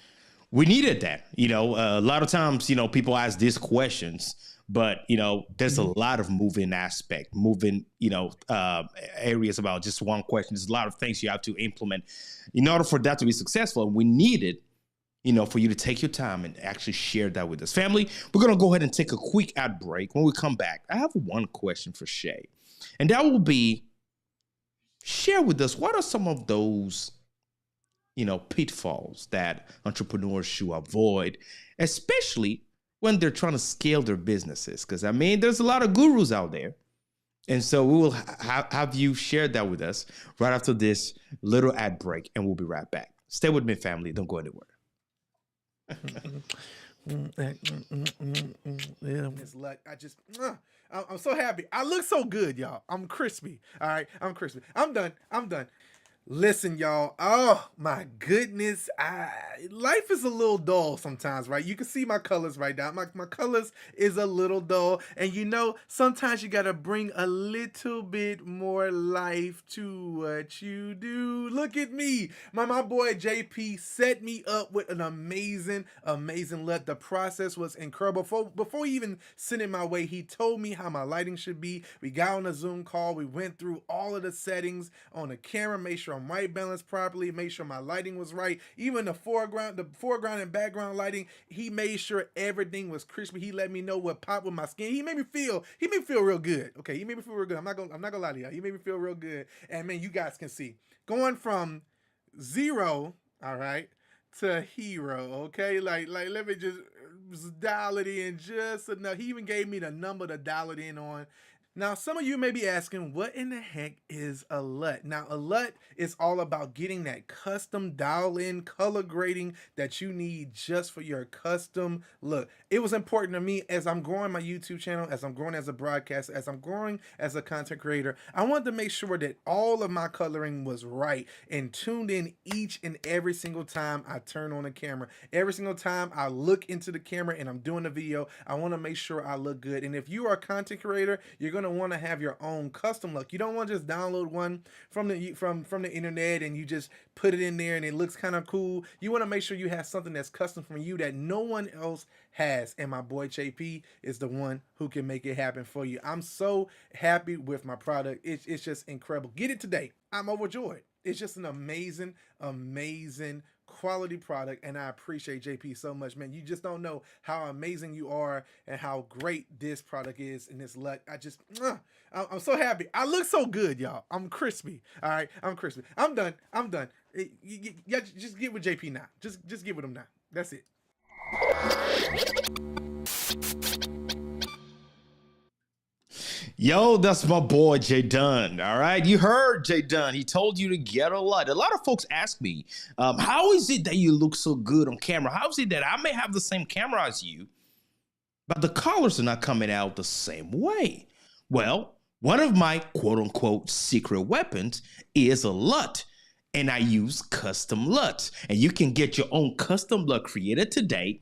we needed that. A lot of times, people ask these questions, but, there's a lot of moving areas about just one question. There's a lot of things you have to implement in order for that to be successful. And we needed, for you to take your time and actually share that with us. Family, we're going to go ahead and take a quick ad break. When we come back, I have one question for Shay. And that will be, share with us, what are some of those, pitfalls that entrepreneurs should avoid, especially when they're trying to scale their businesses? Because, there's a lot of gurus out there. And so we will have you share that with us right after this little ad break, and we'll be right back. Stay with me, family. Don't go anywhere. It's luck. I'm so happy. I look so good, y'all. I'm crispy. All right, I'm crispy. I'm done. Listen, y'all. Oh my goodness. Life is a little dull sometimes, right? You can see my colors right now. My colors is a little dull. And sometimes you gotta bring a little bit more life to what you do. Look at me. My boy JP set me up with an amazing look. The process was incredible. Before he even sent it my way, he told me how my lighting should be. We got on a Zoom call. We went through all of the settings on the camera, made sure I'm white balanced properly, made sure my lighting was right. Even the foreground and background lighting, he made sure everything was crispy. He let me know what popped with my skin. He made me feel real good. Okay, he made me feel real good. I'm not gonna lie to y'all. He made me feel real good. And man, you guys can see going from 0, all right, to hero. Okay, like let me just dial it in just enough. He even gave me the number to dial it in on. Now, some of you may be asking, what in the heck is a LUT? Now, a LUT is all about getting that custom dial-in color grading that you need just for your custom look. It was important to me as I'm growing my YouTube channel, as I'm growing as a broadcaster, as I'm growing as a content creator. I wanted to make sure that all of my coloring was right and tuned in each and every single time I turn on the camera. Every single time I look into the camera and I'm doing a video, I want to make sure I look good. And if you are a content creator, you're going to want to have your own custom look. You don't want to just download one from the internet and you just put it in there and it looks kind of cool. You want to make sure you have something that's custom from you that no one else has. And my boy JP is the one who can make it happen for you. I'm so happy with my product. It's just incredible. Get it today. I'm overjoyed. It's just an amazing quality product, and I appreciate JP so much, man. You just don't know how amazing you are and how great this product is and this LUT. I'm so happy. I look so good, y'all. I'm crispy. All right, I'm crispy. I'm done. Yeah, just get with JP now. Just get with him now. That's it. Yo, that's my boy, Jay Dunn. All right. You heard Jay Dunn. He told you to get a LUT. A lot of folks ask me, how is it that you look so good on camera? How is it that I may have the same camera as you, but the colors are not coming out the same way? Well, one of my quote unquote secret weapons is a LUT, and I use custom LUTs. And you can get your own custom LUT created today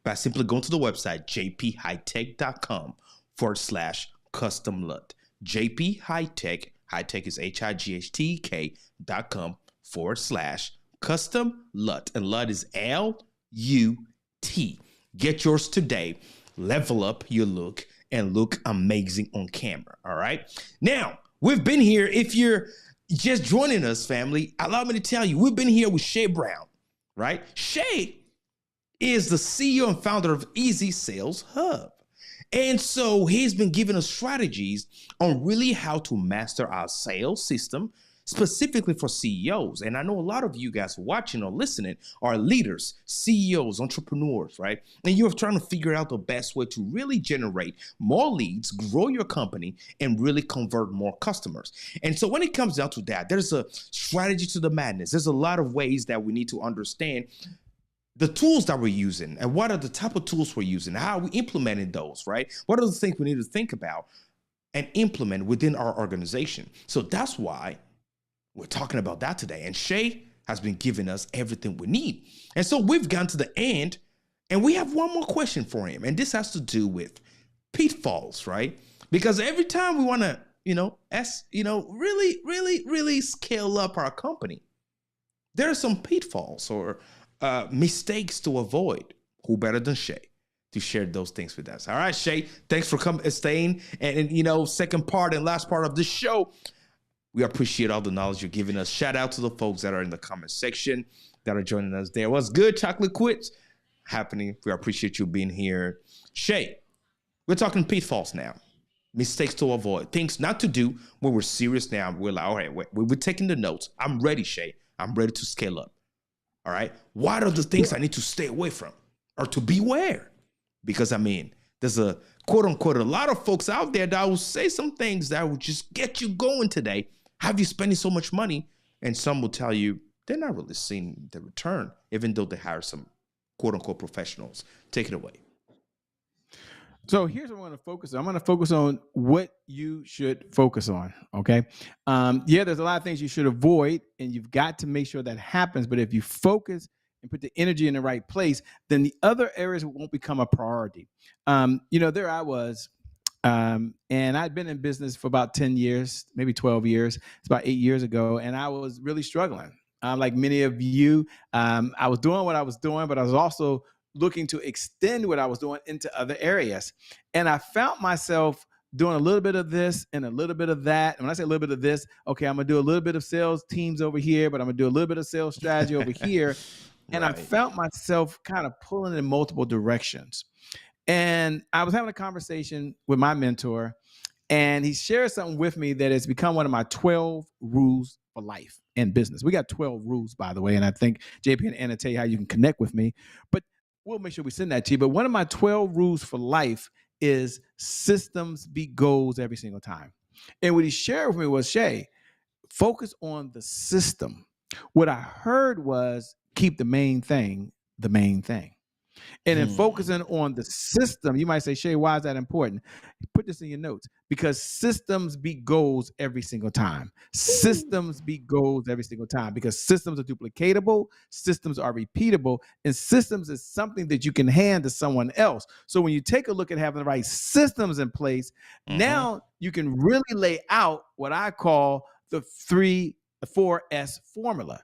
by simply going to the website jphightek.com/custom LUT. JP Hightek, Hightek is HIGHTK.com/custom LUT. And LUT is LUT. Get yours today. Level up your look and look amazing on camera. All right. Now, we've been here. If you're just joining us, family, allow me to tell you, we've been here with Shay Brown, right? Shay is the CEO and founder of Easy Sales Hub. And so he's been giving us strategies on really how to master our sales system, specifically for CEOs. And I know a lot of you guys watching or listening are leaders, CEOs, entrepreneurs, right? And you're trying to figure out the best way to really generate more leads, grow your company, and really convert more customers. And so when it comes down to that, there's a strategy to the madness. There's a lot of ways that we need to understand the tools that we're using and what are the type of tools we're using, how are we implementing those, right? What are the things we need to think about and implement within our organization? So that's why we're talking about that today. And Shay has been giving us everything we need. And so we've gotten to the end and we have one more question for him. And this has to do with pitfalls, right? Because every time we want to, really scale up our company, there are some pitfalls or mistakes to avoid. Who better than Shay to share those things with us? All right, Shay, thanks for staying. And second part and last part of this show, we appreciate all the knowledge you're giving us. Shout out to the folks that are in the comment section that are joining us there. What's good? Chocolate quits happening. We appreciate you being here. Shay, we're talking pitfalls now. Mistakes to avoid. Things not to do when we're serious now. We're like, all right, we're taking the notes. I'm ready, Shay. I'm ready to scale up. All right. What are the things I need to stay away from or to beware? Because there's a quote unquote, a lot of folks out there that will say some things that will just get you going today. Have you spending so much money? And some will tell you they're not really seeing the return, even though they hire some quote unquote professionals. Take it away. So here's what I'm going to focus on. I'm going to focus on what you should focus on, okay? There's a lot of things you should avoid, and you've got to make sure that happens. But if you focus and put the energy in the right place, then the other areas won't become a priority. There I was, and I'd been in business for about 10 years, maybe 12 years. It's about 8 years ago, and I was really struggling. Like many of you, I was doing what I was doing, but I was also looking to extend what I was doing into other areas. And I found myself doing a little bit of this and a little bit of that. And when I say a little bit of this, okay, I'm going to do a little bit of sales teams over here, but I'm going to do a little bit of sales strategy over here. And right. I found myself kind of pulling in multiple directions. And I was having a conversation with my mentor, and he shared something with me that has become one of my 12 rules for life and business. We got 12 rules, by the way, and I think JP and Anna tell you how you can connect with me. But we'll make sure we send that to you. But one of my 12 rules for life is systems beat goals every single time. And what he shared with me was, Shay, focus on the system. What I heard was keep the main thing the main thing. And in focusing on the system, you might say, Shay, why is that important? Put this in your notes. Because systems beat goals every single time. Systems beat goals every single time because systems are duplicatable, systems are repeatable, and systems is something that you can hand to someone else. So when you take a look at having the right systems in place, now you can really lay out what I call the 4S formula.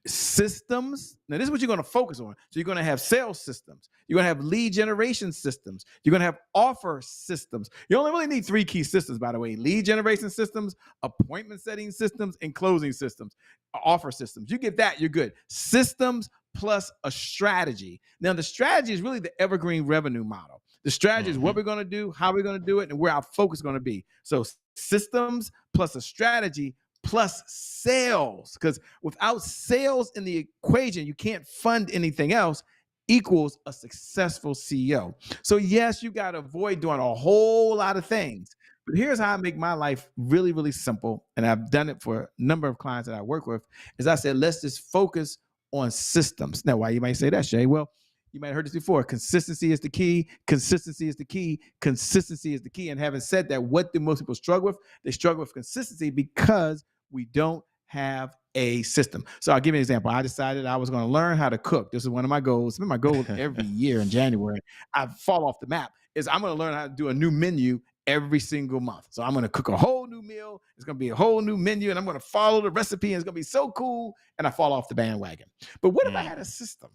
Systems. Now, this is what you're going to focus on. So you're going to have sales systems. You're going to have lead generation systems. You're going to have offer systems. You only really need 3 key systems, by the way: lead generation systems, appointment setting systems, and closing systems, offer systems. You get that, you're good. Systems plus a strategy. Now, the strategy is really the Evergreen Revenue Model. The strategy is what we're going to do, how we're going to do it, and where our focus is going to be. So systems plus a strategy plus sales, because without sales in the equation, you can't fund anything else, equals a successful CEO. So yes, you got to avoid doing a whole lot of things. But here's how I make my life really, really simple. And I've done it for a number of clients that I work with, is I said, let's just focus on systems. Now, why you might say that, Shay? Well, you might have heard this before. Consistency is the key. Consistency is the key. Consistency is the key. And having said that, what do most people struggle with? They struggle with consistency because we don't have a system. So I'll give you an example. I decided I was going to learn how to cook. This is one of my goals. It's been my goal every year in January. I fall off the map. Is I'm going to learn how to do a new menu every single month. So I'm going to cook a whole new meal. It's going to be a whole new menu, and I'm going to follow the recipe, and it's going to be so cool. And I fall off the bandwagon. But what if I had a system?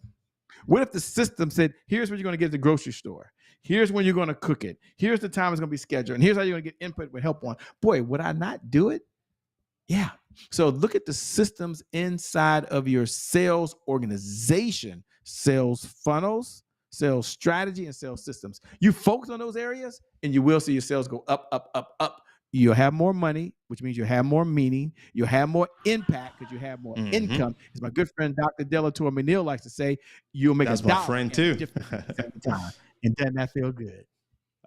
What if the system said, here's what you're going to get at the grocery store. Here's when you're going to cook it. Here's the time it's going to be scheduled. And here's how you're going to get input with help on. Boy, would I not do it? Yeah. So look at the systems inside of your sales organization, sales funnels, sales strategy, and sales systems. You focus on those areas and you will see your sales go up, up, up, up. You'll have more money, which means you'll have more meaning. You'll have more impact because you have more income. As my good friend, Dr. Delator Menil likes to say, you'll make That's a my dollar friend too. at the same time. And doesn't that feel good?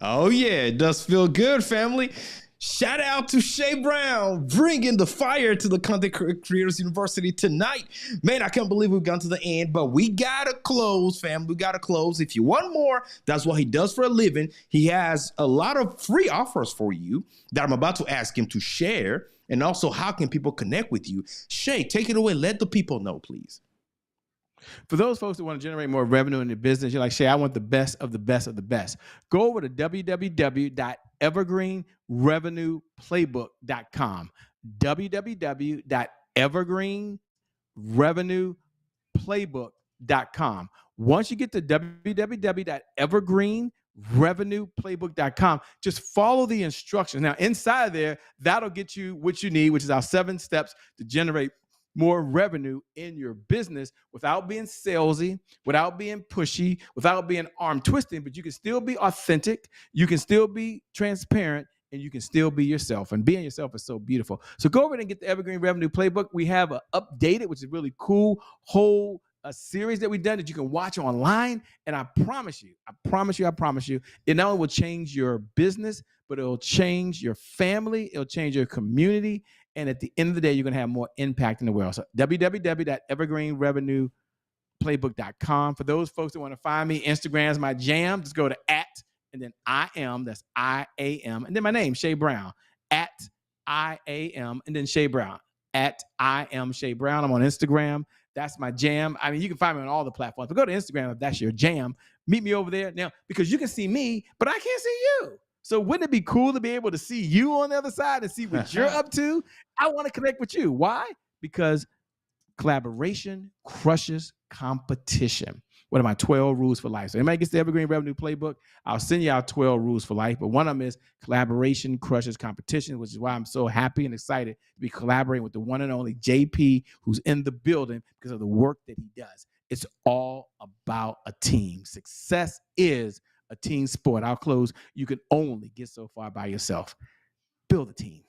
Oh, yeah, it does feel good, family. Shout out to Shay Brown, bringing the fire to the Content Creators University tonight. Man, I can't believe we've gone to the end, but we got to close, fam. We got to close. If you want more, that's what he does for a living. He has a lot of free offers for you that I'm about to ask him to share. And also, how can people connect with you? Shay, take it away. Let the people know, please. For those folks that want to generate more revenue in their business, you're like, Shay, I want the best of the best of the best. Go over to www.evergreenrevenueplaybook.com. www.evergreenrevenueplaybook.com. Once you get to www.evergreenrevenueplaybook.com, just follow the instructions. Now, inside there, that'll get you what you need, which is our 7 steps to generate more revenue in your business without being salesy, without being pushy, without being arm twisting, but you can still be authentic, you can still be transparent, and you can still be yourself. And being yourself is so beautiful. So go over and get the Evergreen Revenue Playbook. We have an updated, which is really cool, whole series that we've done that you can watch online. And I promise you, it not only will change your business, but it'll change your family, it'll change your community. And at the end of the day, you're going to have more impact in the world. So www.evergreenrevenueplaybook.com. For those folks that want to find me, Instagram's my jam. Just go to @ and then I am, that's I-A-M, and then my name, Shay Brown, @ I-A-M, and then Shay Brown, @ I am Shay Brown. I'm on Instagram. That's my jam. I mean, you can find me on all the platforms, but go to Instagram if that's your jam. Meet me over there. Now, because you can see me, but I can't see you. So wouldn't it be cool to be able to see you on the other side and see what you're up to? I want to connect with you. Why? Because collaboration crushes competition. What are my 12 rules for life? So anybody gets the Evergreen Revenue Playbook, I'll send you out 12 rules for life. But one of them is collaboration crushes competition, which is why I'm so happy and excited to be collaborating with the one and only JP, who's in the building because of the work that he does. It's all about a team. Success is a team sport. I'll close. You can only get so far by yourself. Build a team.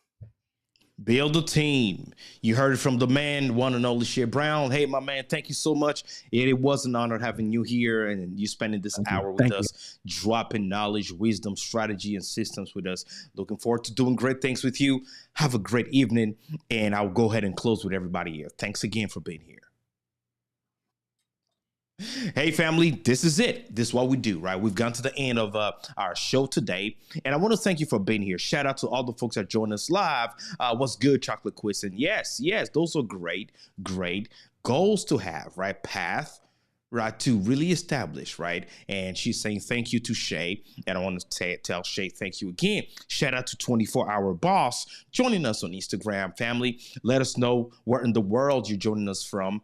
Build a team. You heard it from the man, one and only Shay Brown. Hey, my man, thank you so much. It was an honor having you here and you spending this hour with us, dropping knowledge, wisdom, strategy, and systems with us. Looking forward to doing great things with you. Have a great evening, and I'll go ahead and close with everybody here. Thanks again for being here. Hey, family, this is it. This is what we do, right? We've gone to the end of our show today, and I want to thank you for being here. Shout out to all the folks that joined us live. What's good, Chocolate Quiz? And yes, those are great goals to have, right? Path, right, to really establish, right? And she's saying thank you to Shay, and I want to tell Shay thank you again. Shout out to 24-Hour Boss joining us on Instagram. Family, let us know where in the world you're joining us from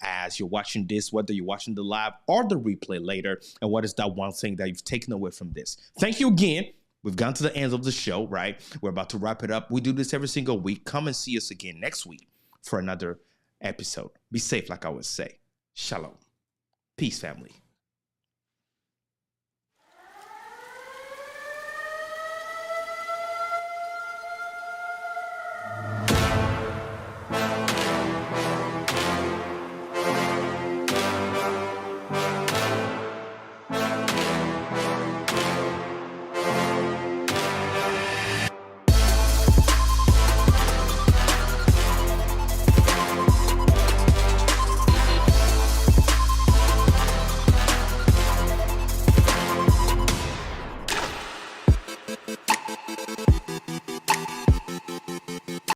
as you're watching this, whether you're watching the live or the replay later, and what is that one thing that you've taken away from this. Thank you again. We've gone to the end of the show, right? We're about to wrap it up. We do this every single week. Come and see us again next week for another episode. Be safe, like I always say. Shalom. Peace, family.